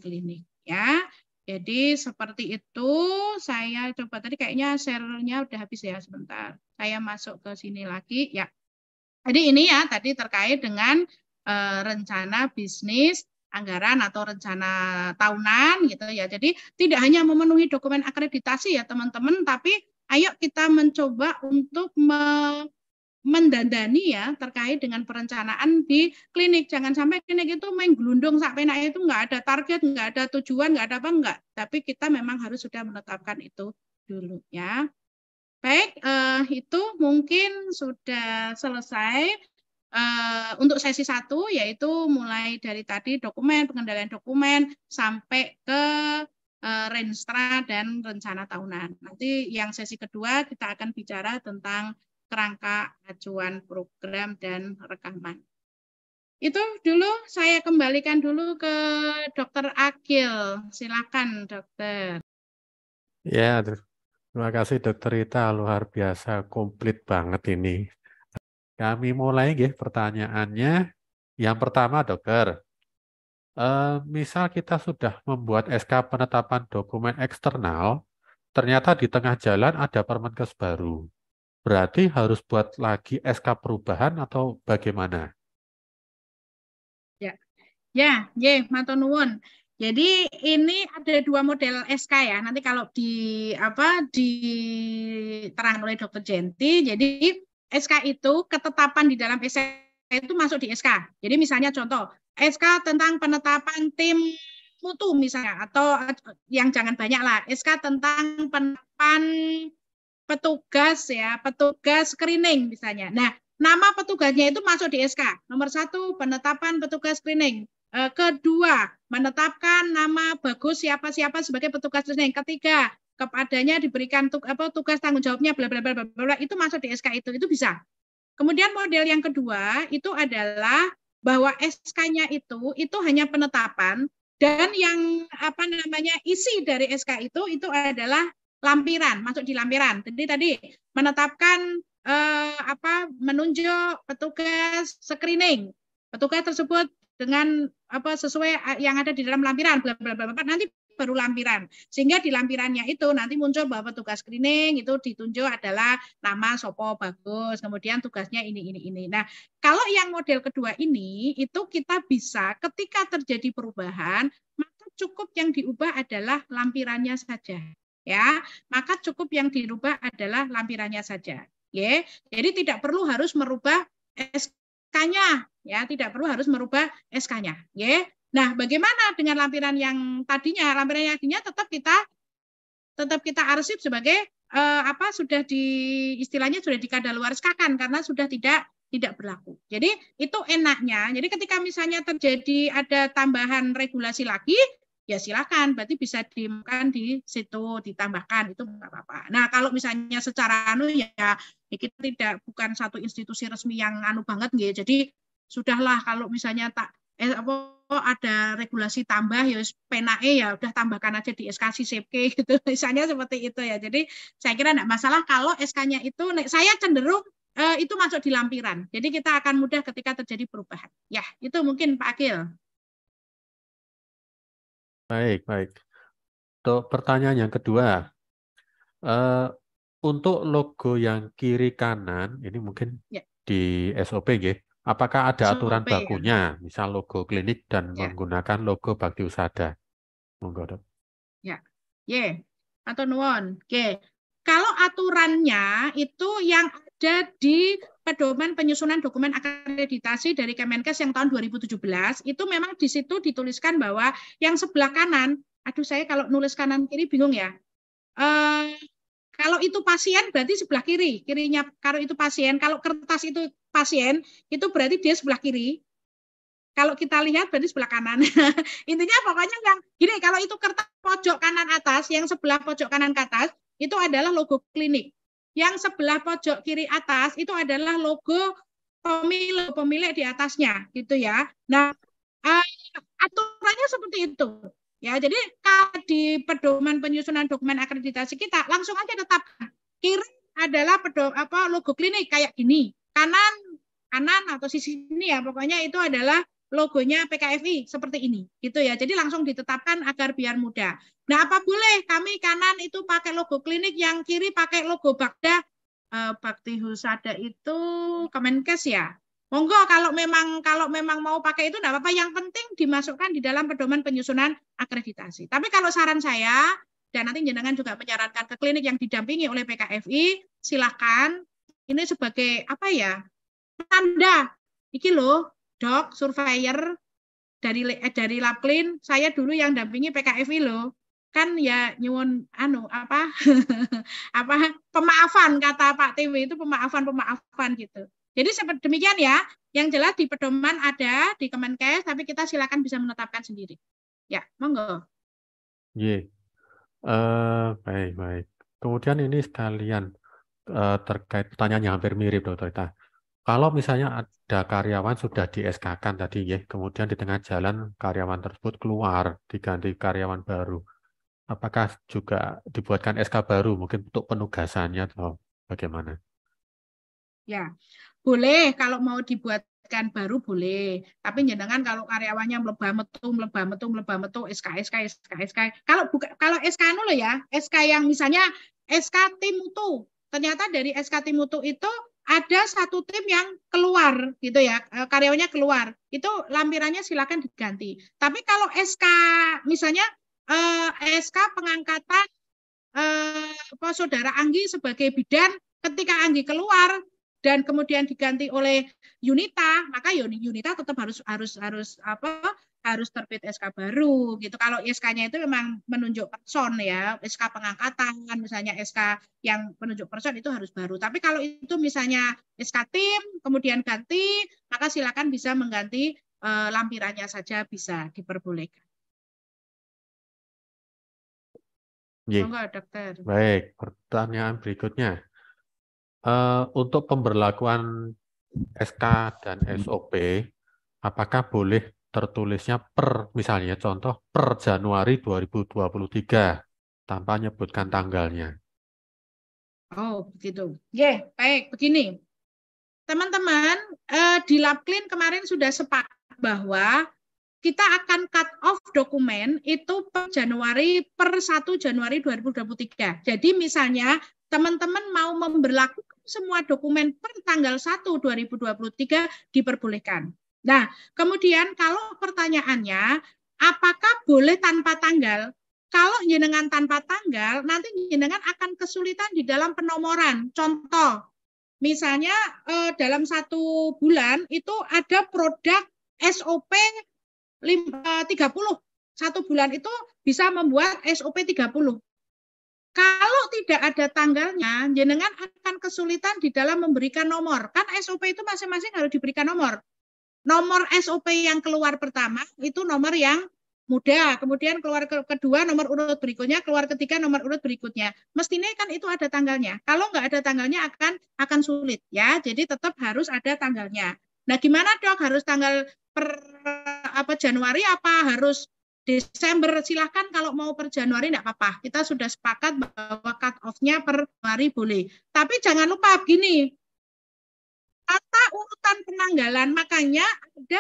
klinik. Ya. Jadi seperti itu, saya coba tadi kayaknya share-nya udah habis ya, sebentar. Saya masuk ke sini lagi, ya. Jadi ini ya tadi terkait dengan rencana bisnis, anggaran atau rencana tahunan gitu ya. Jadi tidak hanya memenuhi dokumen akreditasi ya teman-teman, tapi ayo kita mencoba untuk mendandani ya terkait dengan perencanaan di klinik. Jangan sampai klinik itu main gelundung sampai naik itu nggak ada target, nggak ada tujuan, nggak ada apa enggak. Tapi kita memang harus sudah menetapkan itu dulu ya. Baik, itu mungkin sudah selesai untuk sesi 1, yaitu mulai dari tadi dokumen, pengendalian dokumen, sampai ke Renstra dan rencana tahunan. Nanti yang sesi kedua kita akan bicara tentang kerangka acuan program dan rekaman. Itu dulu, saya kembalikan dulu ke Dr. Akil. Silakan, Dokter. Ya, terima kasih Dokter Rita, luar biasa, komplit banget ini. Kami mulai nggih pertanyaannya. Yang pertama, Dokter. Misal kita sudah membuat SK penetapan dokumen eksternal, ternyata di tengah jalan ada Permenkes baru. Berarti harus buat lagi SK perubahan atau bagaimana? Ya, matur nuwun. Jadi ini ada 2 model SK ya. Nanti kalau diterangkan oleh Dr. Jenti, jadi SK itu ketetapan di dalam SK itu masuk di SK. Jadi misalnya contoh, SK tentang penetapan tim mutu misalnya, atau yang jangan banyak lah, SK tentang penetapan petugas ya, petugas screening misalnya. Nah, nama petugasnya itu masuk di SK. Nomor 1, penetapan petugas screening. Kedua, menetapkan nama bagus siapa-siapa sebagai petugas screening. Ketiga, kepadanya diberikan tugas tanggung jawabnya bla bla bla bla, itu masuk di SK itu bisa. Kemudian model yang kedua itu adalah bahwa SK-nya itu hanya penetapan, dan yang isi dari SK itu adalah lampiran, masuk di lampiran. Jadi tadi menetapkan menunjuk petugas screening. Petugas tersebut dengan sesuai yang ada di dalam lampiran, bla bla bla, nanti baru lampiran. Sehingga di lampirannya itu nanti muncul bahwa petugas screening itu ditunjuk adalah nama Sopo Bagus, kemudian tugasnya ini. Nah, kalau yang model kedua ini itu kita bisa ketika terjadi perubahan, maka cukup yang diubah adalah lampirannya saja. Ya, maka cukup yang dirubah adalah lampirannya saja. Ya, jadi tidak perlu harus merubah SK-nya, ya, tidak perlu harus merubah SK-nya. Ya. Nah, bagaimana dengan lampiran yang tadinya? Lampiran yang tadinya tetap kita arsip sebagai sudah istilahnya sudah dikadaluarskakan karena sudah tidak berlaku. Jadi itu enaknya. Jadi ketika misalnya terjadi ada tambahan regulasi lagi, ya silakan, berarti bisa dimakan di situ, ditambahkan, itu nggak apa-apa. Nah, kalau misalnya secara ya kita bukan satu institusi resmi yang banget nggih. Jadi sudahlah kalau misalnya ada regulasi tambah ya penake ya udah tambahkan aja di SK SIPK gitu. Misalnya seperti itu ya. Jadi saya kira enggak masalah kalau SK-nya itu saya cenderung itu masuk di lampiran. Jadi kita akan mudah ketika terjadi perubahan. Ya, itu mungkin Pak Akil. Baik. Untuk pertanyaan yang kedua, untuk logo yang kiri kanan, ini mungkin di SOP, apakah ada aturan SOP, bakunya, misal logo klinik dan ya. menggunakan logo Bakti Usada? Monggo, Dok. Ya, atau nuwun. Oke, kalau aturannya itu yang ada di pedoman penyusunan dokumen akreditasi dari Kemenkes yang tahun 2017, itu memang di situ dituliskan bahwa yang sebelah kanan, aduh saya kalau nulis kanan kiri bingung ya. Kalau itu pasien berarti sebelah kiri, kirinya kalau itu pasien, kalau kertas itu pasien, itu berarti dia sebelah kiri. Kalau kita lihat berarti sebelah kanan. Intinya pokoknya yang gini, kalau itu kertas pojok kanan atas, yang sebelah pojok kanan ke atas, itu adalah logo klinik. Yang sebelah pojok kiri atas itu adalah logo pemilik di atasnya, gitu ya. Nah, aturannya seperti itu. Ya, jadi kalau di pedoman penyusunan dokumen akreditasi kita langsung aja tetapkan kiri adalah logo klinik kayak gini, kanan atau sisi ini ya, pokoknya itu adalah logonya PKFI seperti ini, gitu ya. Jadi langsung ditetapkan agar biar mudah. Nah, apa boleh kami kanan itu pakai logo klinik, yang kiri pakai logo Bakda, Bakti Husada itu Kemenkes ya. Monggo kalau memang mau pakai itu enggak apa-apa, yang penting dimasukkan di dalam pedoman penyusunan akreditasi. Tapi kalau saran saya, dan nanti jenengan juga menyarankan ke klinik yang didampingi oleh PKFI, silakan ini sebagai apa ya? Tanda. Iki loh, Dok, surveyor dari Labklin, saya dulu yang dampingi PKFI loh. Kan ya nyuwun pemaafan, kata Pak TW itu pemaafan gitu. Jadi seperti demikian ya. Yang jelas di pedoman ada di Kemenkes, tapi kita silakan bisa menetapkan sendiri. Ya, monggo. Baik. Kemudian ini sekalian terkait pertanyaan yang hampir mirip, Dokter Rita. Kalau misalnya ada karyawan sudah di SK-kan tadi ya, kemudian di tengah jalan karyawan tersebut keluar diganti karyawan baru, apakah juga dibuatkan SK baru mungkin untuk penugasannya atau bagaimana? Ya, boleh kalau mau dibuatkan baru boleh. Tapi jenengan kalau karyawannya mlebah metu SK. Kalau SK loh ya, SK yang misalnya SK tim mutu. Ternyata dari SK tim mutu itu ada satu tim yang keluar gitu ya, karyawannya keluar. Itu lampirannya silakan diganti. Tapi kalau SK misalnya SK pengangkatan Saudara Anggi sebagai bidan, ketika Anggi keluar dan kemudian diganti oleh Yunita, maka Yunita tetap harus terbit SK baru gitu. Kalau SK-nya itu memang menunjuk person ya, SK pengangkatan, misalnya SK yang menunjuk person itu harus baru. Tapi kalau itu misalnya SK tim kemudian ganti, maka silakan bisa mengganti lampirannya saja, bisa diperbolehkan. Monggo, Dokter. Baik, pertanyaan berikutnya. Untuk pemberlakuan SK dan SOP, apakah boleh tertulisnya misalnya contoh per Januari 2023 tanpa menyebutkan tanggalnya? Oh, begitu. Baik, begini. Teman-teman, di Labklin kemarin sudah sepakat bahwa kita akan cut off dokumen itu per 1 Januari 2023. Jadi misalnya teman-teman mau memberlakukan semua dokumen per tanggal 1 2023 diperbolehkan. Nah, kemudian kalau pertanyaannya apakah boleh tanpa tanggal? Kalau jenengan tanpa tanggal, nanti jenengan akan kesulitan di dalam penomoran. Contoh, misalnya dalam 1 bulan itu ada produk SOP 30. 1 bulan itu bisa membuat SOP 30. Kalau tidak ada tanggalnya, jenengan akan kesulitan di dalam memberikan nomor. Kan SOP itu masing-masing harus diberikan nomor. Nomor SOP yang keluar pertama itu nomor yang muda, kemudian keluar kedua nomor urut berikutnya, keluar ketiga nomor urut berikutnya. Mestinya kan itu ada tanggalnya. Kalau nggak ada tanggalnya akan sulit ya. Jadi tetap harus ada tanggalnya. Nah, gimana Dok? Harus tanggal per Januari apa harus Desember? Silahkan kalau mau per Januari enggak apa-apa. Kita sudah sepakat bahwa cut off-nya per Januari boleh. Tapi jangan lupa begini, tata urutan penanggalan, makanya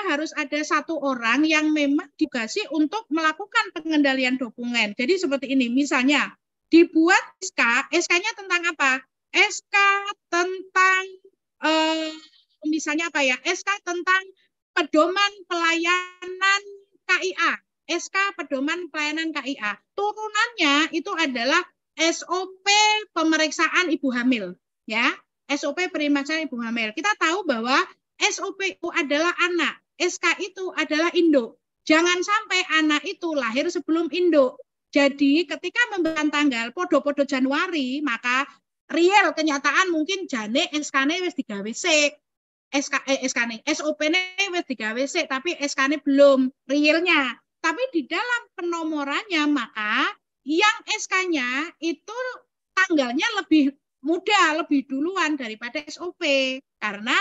harus ada satu orang yang memang digasi untuk melakukan pengendalian dokumen. Jadi seperti ini, misalnya dibuat SK-nya tentang apa? SK tentang misalnya apa ya? SK tentang pedoman pelayanan KIA. SK pedoman pelayanan KIA. Turunannya itu adalah SOP pemeriksaan ibu hamil, ya. SOP perlindungan ibu hamil. Kita tahu bahwa SOP itu adalah anak, SK itu adalah induk. Jangan sampai anak itu lahir sebelum induk. Jadi ketika memberikan tanggal podo-podo Januari, maka real kenyataan mungkin jane SK-ne wis digawe sik. SK-ne, SOP-ne wis digawe sik, tapi SK-ne belum realnya. Tapi di dalam penomorannya maka yang SK-nya itu tanggalnya lebih mudah, lebih duluan daripada SOP. Karena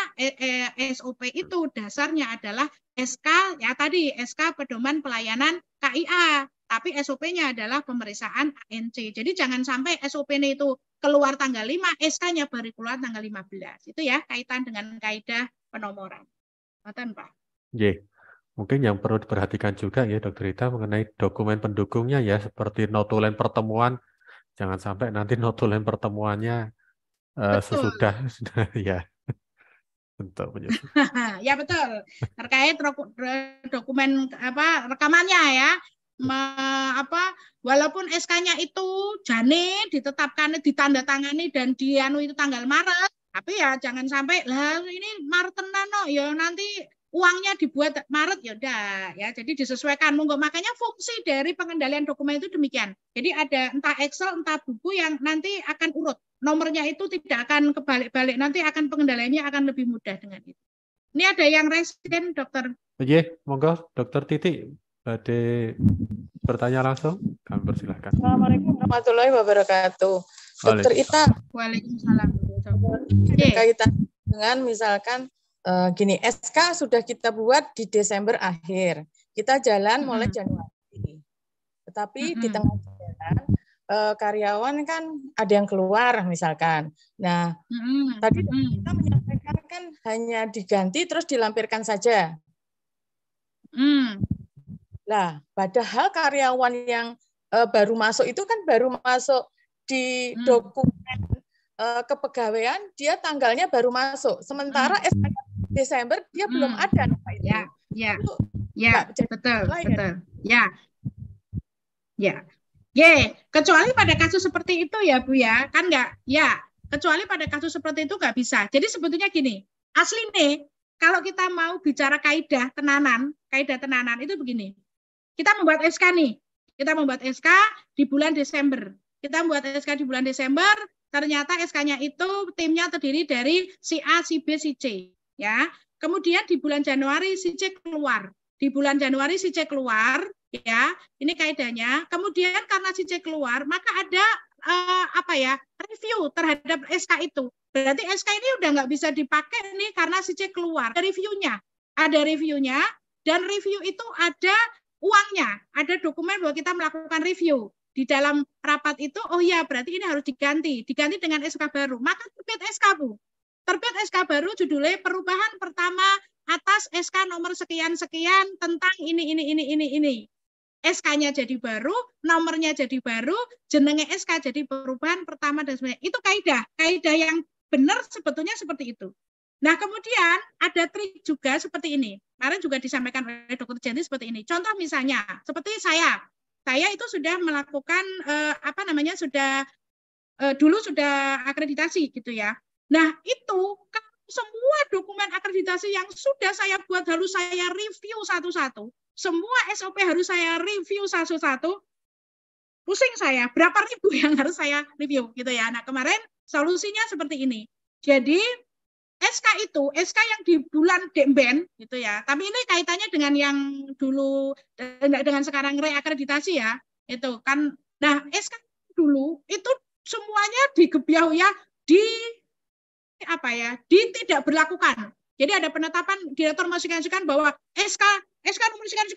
SOP itu dasarnya adalah SK, ya tadi, SK Pedoman Pelayanan KIA. Tapi SOP-nya adalah pemeriksaan ANC. Jadi jangan sampai SOP-nya itu keluar tanggal 5, SK-nya baru keluar tanggal 15. Itu ya kaitan dengan kaidah penomoran. Ngoten, Pak. Nggih. Mungkin yang perlu diperhatikan juga ya Dokter Rita mengenai dokumen pendukungnya ya, seperti notulen pertemuan. Jangan sampai nanti notulen pertemuannya sesudah ya untuk menyusun. Ya betul. Terkait dokumen rekamannya ya. Walaupun SK-nya itu jane ditetapkan, ditandatangani dan dianu itu tanggal Maret, tapi ya jangan sampai lah ini Maret tenan ya nanti uangnya dibuat Maret ya udah ya, jadi disesuaikan monggo. Makanya fungsi dari pengendalian dokumen itu demikian. Jadi ada entah Excel entah buku yang nanti akan urut. Nomornya itu tidak akan kebalik-balik, nanti akan pengendaliannya akan lebih mudah dengan itu. Ini ada yang residen, Dokter. Iya, monggo Dokter Titi ada bertanya langsung, kami persilahkan. Assalamualaikum warahmatullahi wabarakatuh. Dokter Ita. Waalaikumsalam. Kaitan dengan misalkan gini, SK sudah kita buat di Desember akhir. Kita jalan mulai Januari. Tetapi di tengah jalan karyawan kan ada yang keluar misalkan. Nah, tadi kita menyampaikan kan hanya diganti terus dilampirkan saja. Lah, padahal karyawan yang baru masuk itu kan baru masuk di dokumen kepegawaian, dia tanggalnya baru masuk. Sementara SK Desember dia belum ada. Ya, betul. Kecuali pada kasus seperti itu ya Bu ya, kan enggak? Ya, kecuali pada kasus seperti itu enggak bisa. Jadi sebetulnya gini, asli nih, kalau kita mau bicara kaidah tenanan itu begini. Kita membuat SK nih, di bulan Desember. Kita membuat SK di bulan Desember, ternyata SK-nya itu timnya terdiri dari si A, si B, si C. Ya, kemudian di bulan Januari si C keluar. Ya, ini kaidahnya. Kemudian karena si C keluar, maka ada review terhadap SK itu. Berarti SK ini udah nggak bisa dipakai nih karena si C keluar. Ada reviewnya, dan review itu ada uangnya, ada dokumen bahwa kita melakukan review. Di dalam rapat itu, oh ya berarti ini harus diganti dengan SK baru. Maka terbit SK Bu. Terbit SK baru judulnya perubahan pertama atas SK nomor sekian-sekian tentang ini. SK-nya jadi baru, nomornya jadi baru, jenenge SK jadi perubahan pertama dan sebagainya. Itu kaidah yang benar sebetulnya seperti itu. Nah, kemudian ada trik juga seperti ini. Kemarin juga disampaikan oleh Dr. Jenti seperti ini. Contoh misalnya, seperti saya itu sudah melakukan dulu sudah akreditasi gitu ya. Nah, itu semua dokumen akreditasi yang sudah saya buat harus saya review satu-satu. Semua SOP harus saya review satu-satu. Pusing saya, berapa ribu yang harus saya review gitu ya. Nah, kemarin solusinya seperti ini. Jadi, SK yang di bulan Demben gitu ya. Tapi ini kaitannya dengan yang dulu dengan sekarang reakreditasi ya. Itu kan. Nah, SK dulu itu semuanya digebyah ya di tidak berlakukan. Jadi ada penetapan direktur masukan bahwa SK nomor sekian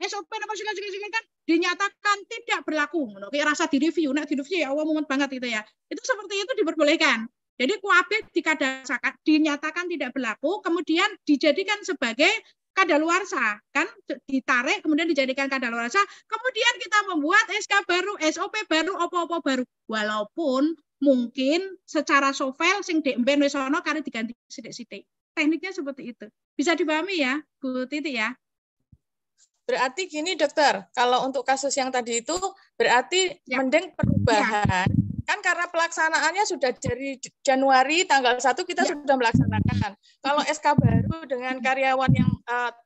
SOP nomor sekian kan dinyatakan tidak berlaku. Kayak rasa direview, ya Allah mumet banget gitu ya. Itu seperti itu diperbolehkan. Jadi KUAP dinyatakan tidak berlaku, kemudian dijadikan sebagai kadaluarsa, kan ditarik kemudian dijadikan kadaluarsa, kemudian kita membuat SK baru, SOP baru, opo-opo baru. Walaupun mungkin secara sovel sing demben wis ana kare diganti sithik-sithik. Tekniknya seperti itu. Bisa dipahami ya, Bu Titi ya? Berarti gini dokter, kalau untuk kasus yang tadi itu berarti mending perubahan Kan karena pelaksanaannya sudah dari Januari tanggal 1 kita sudah melaksanakan. Kalau SK baru dengan karyawan yang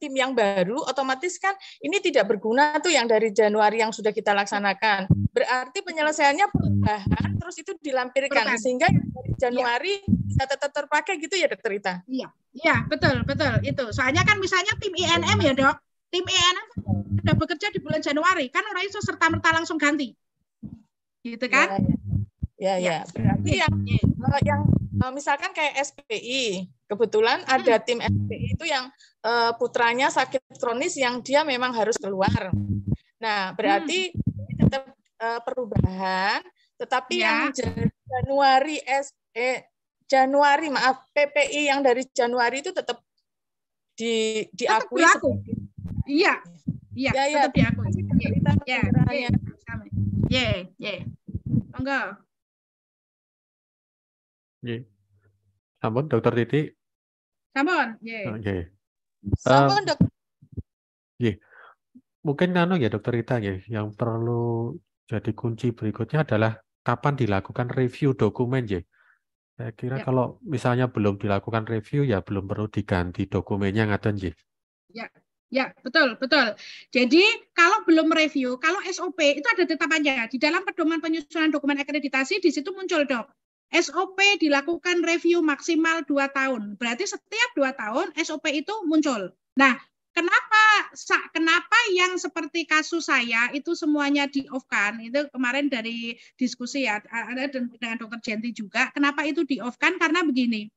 tim yang baru, otomatis kan ini tidak berguna tuh yang dari Januari yang sudah kita laksanakan. Berarti penyelesaiannya perubahan, terus itu dilampirkan sehingga yang dari Januari bisa tetap terpakai gitu ya, Dokter Ita? Iya, betul itu. Soalnya kan misalnya tim INM ya, Dok. Tim INM sudah bekerja di bulan Januari, kan orang itu serta-merta langsung ganti. Gitu kan? Ya. Berarti yang misalkan kayak SPI, kebetulan ada tim SPI itu yang putranya sakit kronis yang dia memang harus keluar. Nah, berarti tetap perubahan, tetapi yang PPI yang dari Januari itu tetap diakui. Iya, tetap diakui. Enggak. Sampun, Dokter Titi. Sampun, Sampun, Dok. Mungkin ya Dokter Rita yang perlu jadi kunci berikutnya adalah kapan dilakukan review dokumen Saya kira kalau misalnya belum dilakukan review ya belum perlu diganti dokumennya ngaten Ya, betul. Jadi kalau belum review, kalau SOP itu ada tetapannya di dalam pedoman penyusunan dokumen akreditasi, di situ muncul, Dok. SOP dilakukan review maksimal 2 tahun. Berarti setiap 2 tahun SOP itu muncul. Nah, kenapa yang seperti kasus saya itu semuanya di-off-kan? Itu kemarin dari diskusi ya, ada dengan Dokter Jenti juga. Kenapa itu di-off-kan? Karena begini.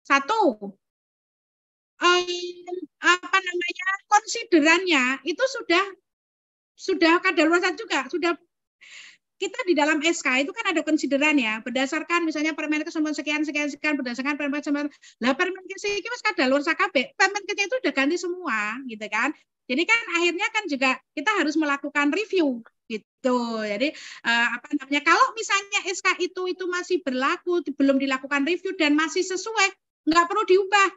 Satu, konsiderannya itu sudah kadaluarsa juga, sudah kita di dalam SK itu kan ada konsideran ya, berdasarkan misalnya Permenkes nomor sekian berdasarkan Permenkes nomor Permenkes iki wis kadaluarsa kabeh, Permenkesnya itu udah ganti semua gitu kan. Jadi kan akhirnya kan juga kita harus melakukan review gitu. Jadi kalau misalnya SK itu masih berlaku, belum dilakukan review dan masih sesuai, nggak perlu diubah.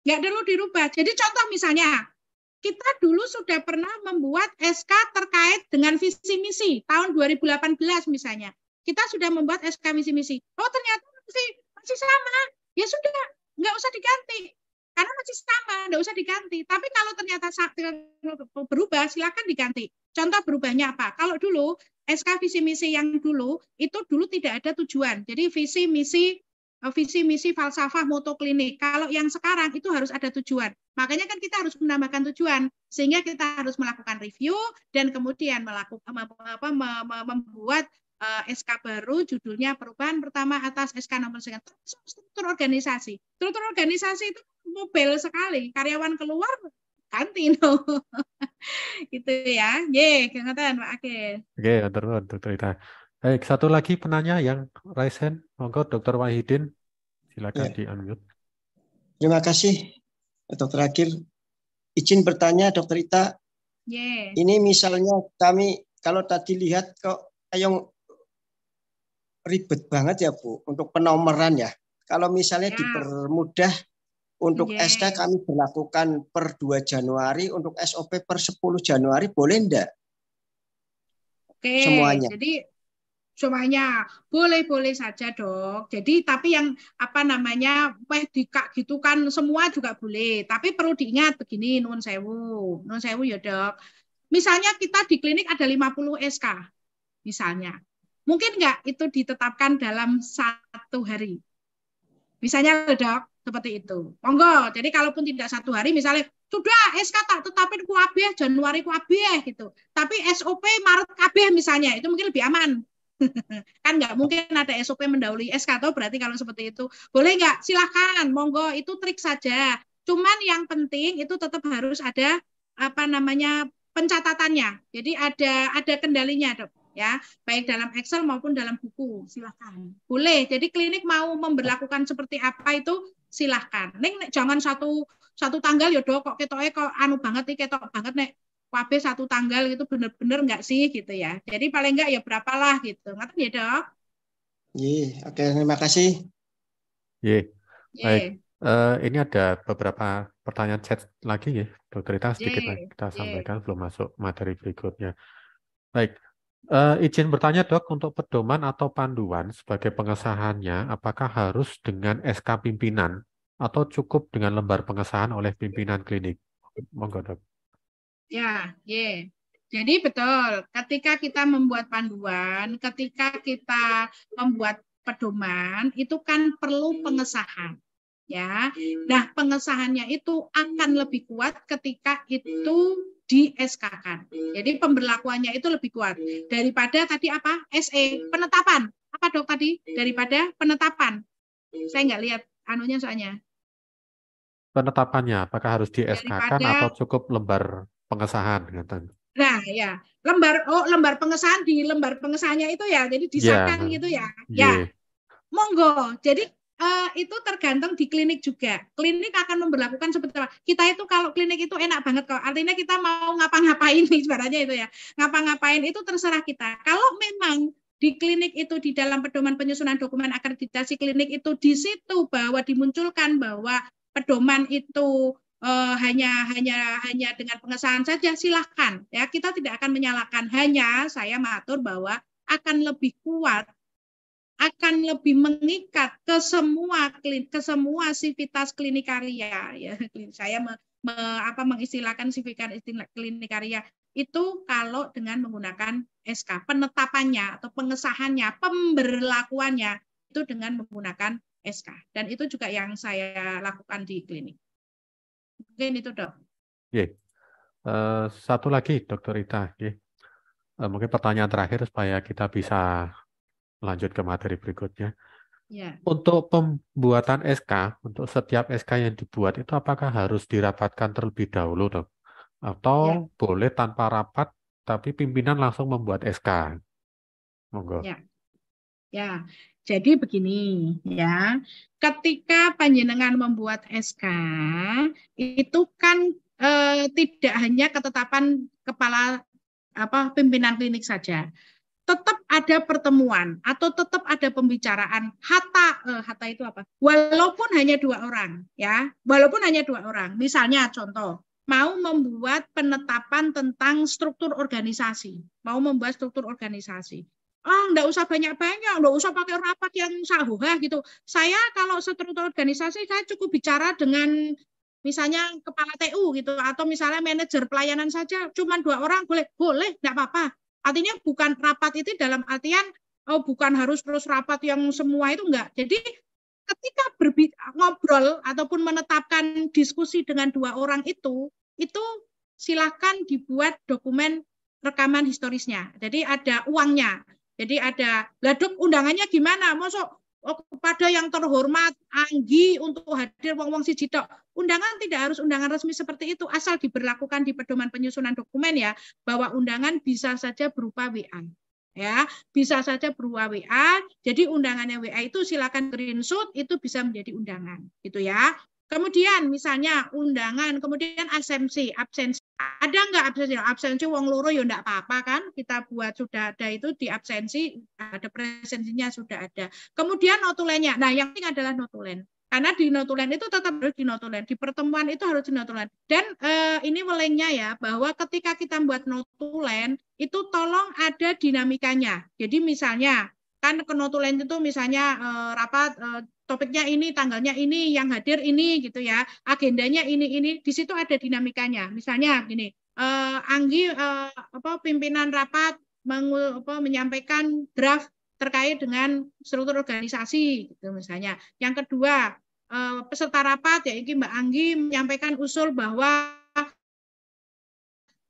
Nggak perlu dirubah. Jadi contoh misalnya, kita dulu sudah pernah membuat SK terkait dengan visi misi tahun 2018 misalnya. Kita sudah membuat SK visi misi. Oh ternyata masih sama. Ya sudah, nggak usah diganti. Karena masih sama, nggak usah diganti. Tapi kalau ternyata berubah, silakan diganti. Contoh berubahnya apa? Kalau dulu SK visi misi yang dulu itu dulu tidak ada tujuan. Jadi visi misi falsafah moto klinik. Kalau yang sekarang itu harus ada tujuan. Makanya kan kita harus menambahkan tujuan sehingga kita harus melakukan review dan kemudian membuat SK baru judulnya perubahan pertama atas SK nomor sekian. Struktur organisasi. Struktur organisasi itu mobil sekali. Karyawan keluar ganti gitu ya. Ngeten Pak Akil. Dokter Rita. Baik, satu lagi penanya yang raise hand, monggo Dr. Wahidin, silakan di-unmute. Terima kasih, Dr. Akil. Izin bertanya, Dr. Rita. Ini misalnya kami kalau tadi lihat kok yang ribet banget ya Bu untuk penomoran ya. Kalau misalnya dipermudah untuk SK kami berlakukan per 2 Januari, untuk SOP per 10 Januari, boleh enggak? Semuanya. Jadi semuanya boleh saja Dok. Jadi tapi yang dikak gitu kan semua juga boleh. Tapi perlu diingat begini, nuwun sewu ya Dok. Misalnya kita di klinik ada 50 SK misalnya. Mungkin enggak itu ditetapkan dalam 1 hari. Misalnya Dok, seperti itu. Monggo. Jadi kalaupun tidak 1 hari misalnya sudah SK tak tetapin kabeh Januari kabeh gitu. Tapi SOP Maret kabeh misalnya, itu mungkin lebih aman. Kan nggak mungkin ada SOP mendahului SK atau berarti kalau seperti itu boleh nggak, silahkan monggo, itu trik saja. Cuman yang penting itu tetap harus ada pencatatannya, jadi ada kendalinya Dok ya, baik dalam Excel maupun dalam buku, silahkan boleh. Jadi klinik mau memberlakukan seperti apa itu silahkan. Neng jangan satu tanggal ya Dok, kok ketoknya kok banget nih, ketok banget nek KB 1 tanggal itu benar-benar enggak sih gitu ya. Jadi paling enggak ya berapalah gitu. Ngerti ya Dok? Oke, terima kasih. Baik. Ini ada beberapa pertanyaan chat lagi ya, Dokter Rita, sedikit lagi kita sampaikan, belum masuk materi berikutnya. Baik, Izin bertanya dok, untuk pedoman atau panduan sebagai pengesahannya, apakah harus dengan SK pimpinan atau cukup dengan lembar pengesahan oleh pimpinan klinik? Monggo dok. Ya, jadi betul. Ketika kita membuat panduan, ketika kita membuat pedoman, itu kan perlu pengesahan. Ya, nah pengesahannya itu akan lebih kuat ketika itu di SK-kan. Jadi pemberlakuannya itu lebih kuat daripada tadi apa? SE, penetapan. Apa dok tadi? Daripada penetapan. Saya nggak lihat anunya soalnya. Penetapannya, apakah harus di SK-kan atau cukup lembar pengesahan? Nah ya, lembar pengesahan di lembar pengesahannya itu ya, jadi disahkan gitu ya. Ya, monggo. Jadi itu tergantung di klinik juga. Klinik akan memberlakukan seperti apa. Kita itu kalau klinik itu enak banget kok. Artinya kita mau ngapa-ngapain sebenarnya itu ya. Ngapa-ngapain itu terserah kita. Kalau memang di klinik itu di dalam pedoman penyusunan dokumen akreditasi klinik itu di situ bahwa dimunculkan bahwa pedoman itu hanya dengan pengesahan saja, silahkan ya, kita tidak akan menyalahkan. Hanya saya mengatur bahwa akan lebih kuat, akan lebih mengikat ke semua sivitas klinikaria ya. Saya mengistilahkan sivitas klinikaria itu kalau dengan menggunakan SK, penetapannya atau pengesahannya, pemberlakuannya itu dengan menggunakan SK, dan itu juga yang saya lakukan di klinik. Mungkin itu dok. Satu lagi Dokter Ita, mungkin pertanyaan terakhir supaya kita bisa lanjut ke materi berikutnya. Ya. Untuk pembuatan SK, untuk setiap SK yang dibuat itu apakah harus dirapatkan terlebih dahulu dok? Atau boleh tanpa rapat tapi pimpinan langsung membuat SK? Monggo. Ya. Jadi begini ya, ketika panjenengan membuat SK itu kan tidak hanya ketetapan kepala pimpinan klinik saja, tetap ada pertemuan atau tetap ada pembicaraan hatta itu apa? Walaupun hanya 2 orang ya, walaupun hanya 2 orang. Misalnya contoh, mau membuat penetapan tentang struktur organisasi, enggak usah banyak-banyak, enggak usah pakai rapat yang sahuha gitu. Saya kalau struktur organisasi saya cukup bicara dengan misalnya kepala TU gitu, atau misalnya manajer pelayanan saja, cuma 2 orang boleh, enggak apa-apa. Artinya bukan rapat itu dalam artian bukan harus terus rapat yang semua itu enggak. Jadi ketika ngobrol ataupun menetapkan diskusi dengan 2 orang itu silakan dibuat dokumen rekaman historisnya. Jadi ada uangnya. Jadi ada, laduk undangannya gimana? Masuk kepada yang terhormat Anggi untuk hadir wong-wong siji tok. Undangan tidak harus undangan resmi seperti itu, asal diberlakukan di pedoman penyusunan dokumen ya, bahwa undangan bisa saja berupa WA. Ya, bisa saja berupa WA. Jadi undangannya WA itu silakan screenshot, itu bisa menjadi undangan, gitu ya. Kemudian misalnya undangan, kemudian absensi. Ada nggak absensi? Absensi wong loro ya enggak apa-apa kan? Kita buat sudah ada itu di absensi, ada presensinya sudah ada. Kemudian notulennya. Nah, yang penting adalah notulen. Karena di notulen itu tetap harus di notulen. Di pertemuan itu harus di notulen. Dan ini welengnya ya, bahwa ketika kita buat notulen, itu tolong ada dinamikanya. Jadi misalnya, kan ke notulen itu misalnya rapat topiknya ini, tanggalnya ini, yang hadir ini gitu ya, agendanya ini, di situ ada dinamikanya. Misalnya gini, Anggi pimpinan rapat menyampaikan draft terkait dengan struktur organisasi gitu misalnya. Yang kedua, peserta rapat ya Mbak Anggi menyampaikan usul bahwa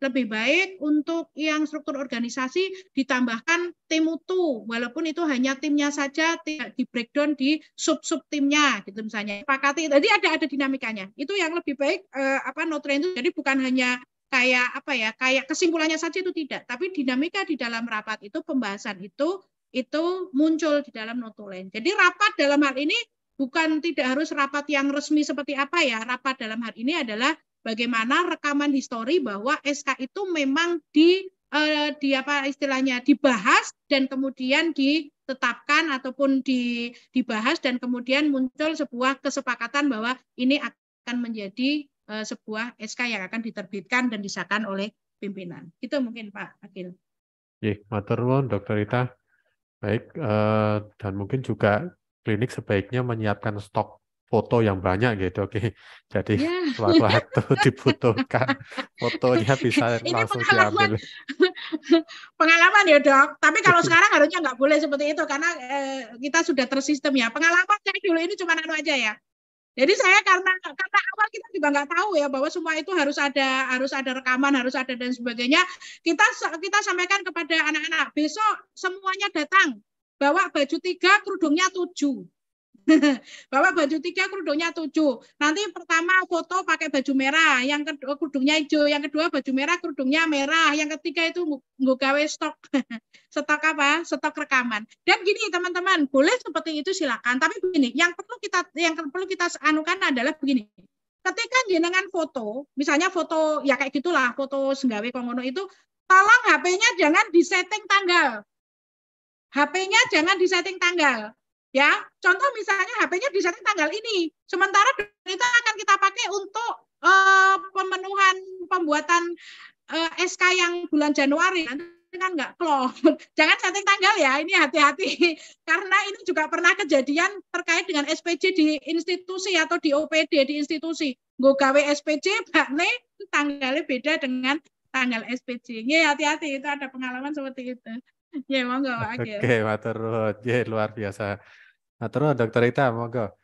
lebih baik untuk yang struktur organisasi ditambahkan tim utuh, walaupun itu hanya timnya saja, tidak di breakdown di sub-sub timnya, gitu misalnya. Sepakati, jadi ada dinamikanya. Itu yang lebih baik notulen itu. Jadi bukan hanya kayak kesimpulannya saja itu tidak, tapi dinamika di dalam rapat itu, pembahasan itu muncul di dalam notulen. Jadi rapat dalam hal ini bukan tidak harus rapat yang resmi seperti apa ya. Rapat dalam hal ini adalah bagaimana rekaman histori bahwa SK itu memang dibahas dan kemudian ditetapkan ataupun dibahas dan kemudian muncul sebuah kesepakatan bahwa ini akan menjadi sebuah SK yang akan diterbitkan dan disahkan oleh pimpinan. Itu mungkin Pak Akil. matur nuwun Dokter Rita. Baik, dan mungkin juga klinik sebaiknya menyiapkan stok foto yang banyak gitu. Oke. Jadi Ya. sewaktu-waktu dibutuhkan fotonya bisa Ini langsung pengalaman, diambil. pengalaman ya dok. Tapi kalau sekarang harusnya nggak boleh seperti itu karena kita sudah tersistem ya. Pengalaman saya dulu ini cuma anu aja ya. Jadi saya karena awal kita juga nggak tahu ya bahwa semua itu harus ada rekaman, harus ada dan sebagainya. Kita sampaikan kepada anak-anak besok semuanya datang bawa baju 3, kerudungnya 7. Bawa baju 3, kerudungnya 7. Nanti pertama foto pakai baju merah, yang kedua kerudungnya hijau, yang kedua baju merah, kerudungnya merah, yang ketiga itu nggo gawe stok. Stok apa? Stok rekaman. Dan gini teman-teman, boleh seperti itu silakan, tapi begini, yang perlu kita anukan adalah begini. Ketika jenengan foto, misalnya foto ya kayak gitulah, foto senggawe kongono itu, tolong HP-nya jangan disetting tanggal. HP-nya jangan disetting tanggal. Ya, contoh misalnya HP-nya disetting tanggal ini, sementara itu akan kita pakai untuk pemenuhan pembuatan SK yang bulan Januari, nanti kan nggak close. Jangan setting tanggal ya, ini hati-hati. Karena ini juga pernah kejadian terkait dengan SPJ di institusi atau di OPD di institusi. Gue gawe SPJ, bakne tanggalnya beda dengan tanggal SPJ. Ya, hati-hati, itu ada pengalaman seperti itu. Ya, monggo Pak Agil. Oke, matur nuwun. Luar biasa. Matur nuwun Dokter Rita, monggo.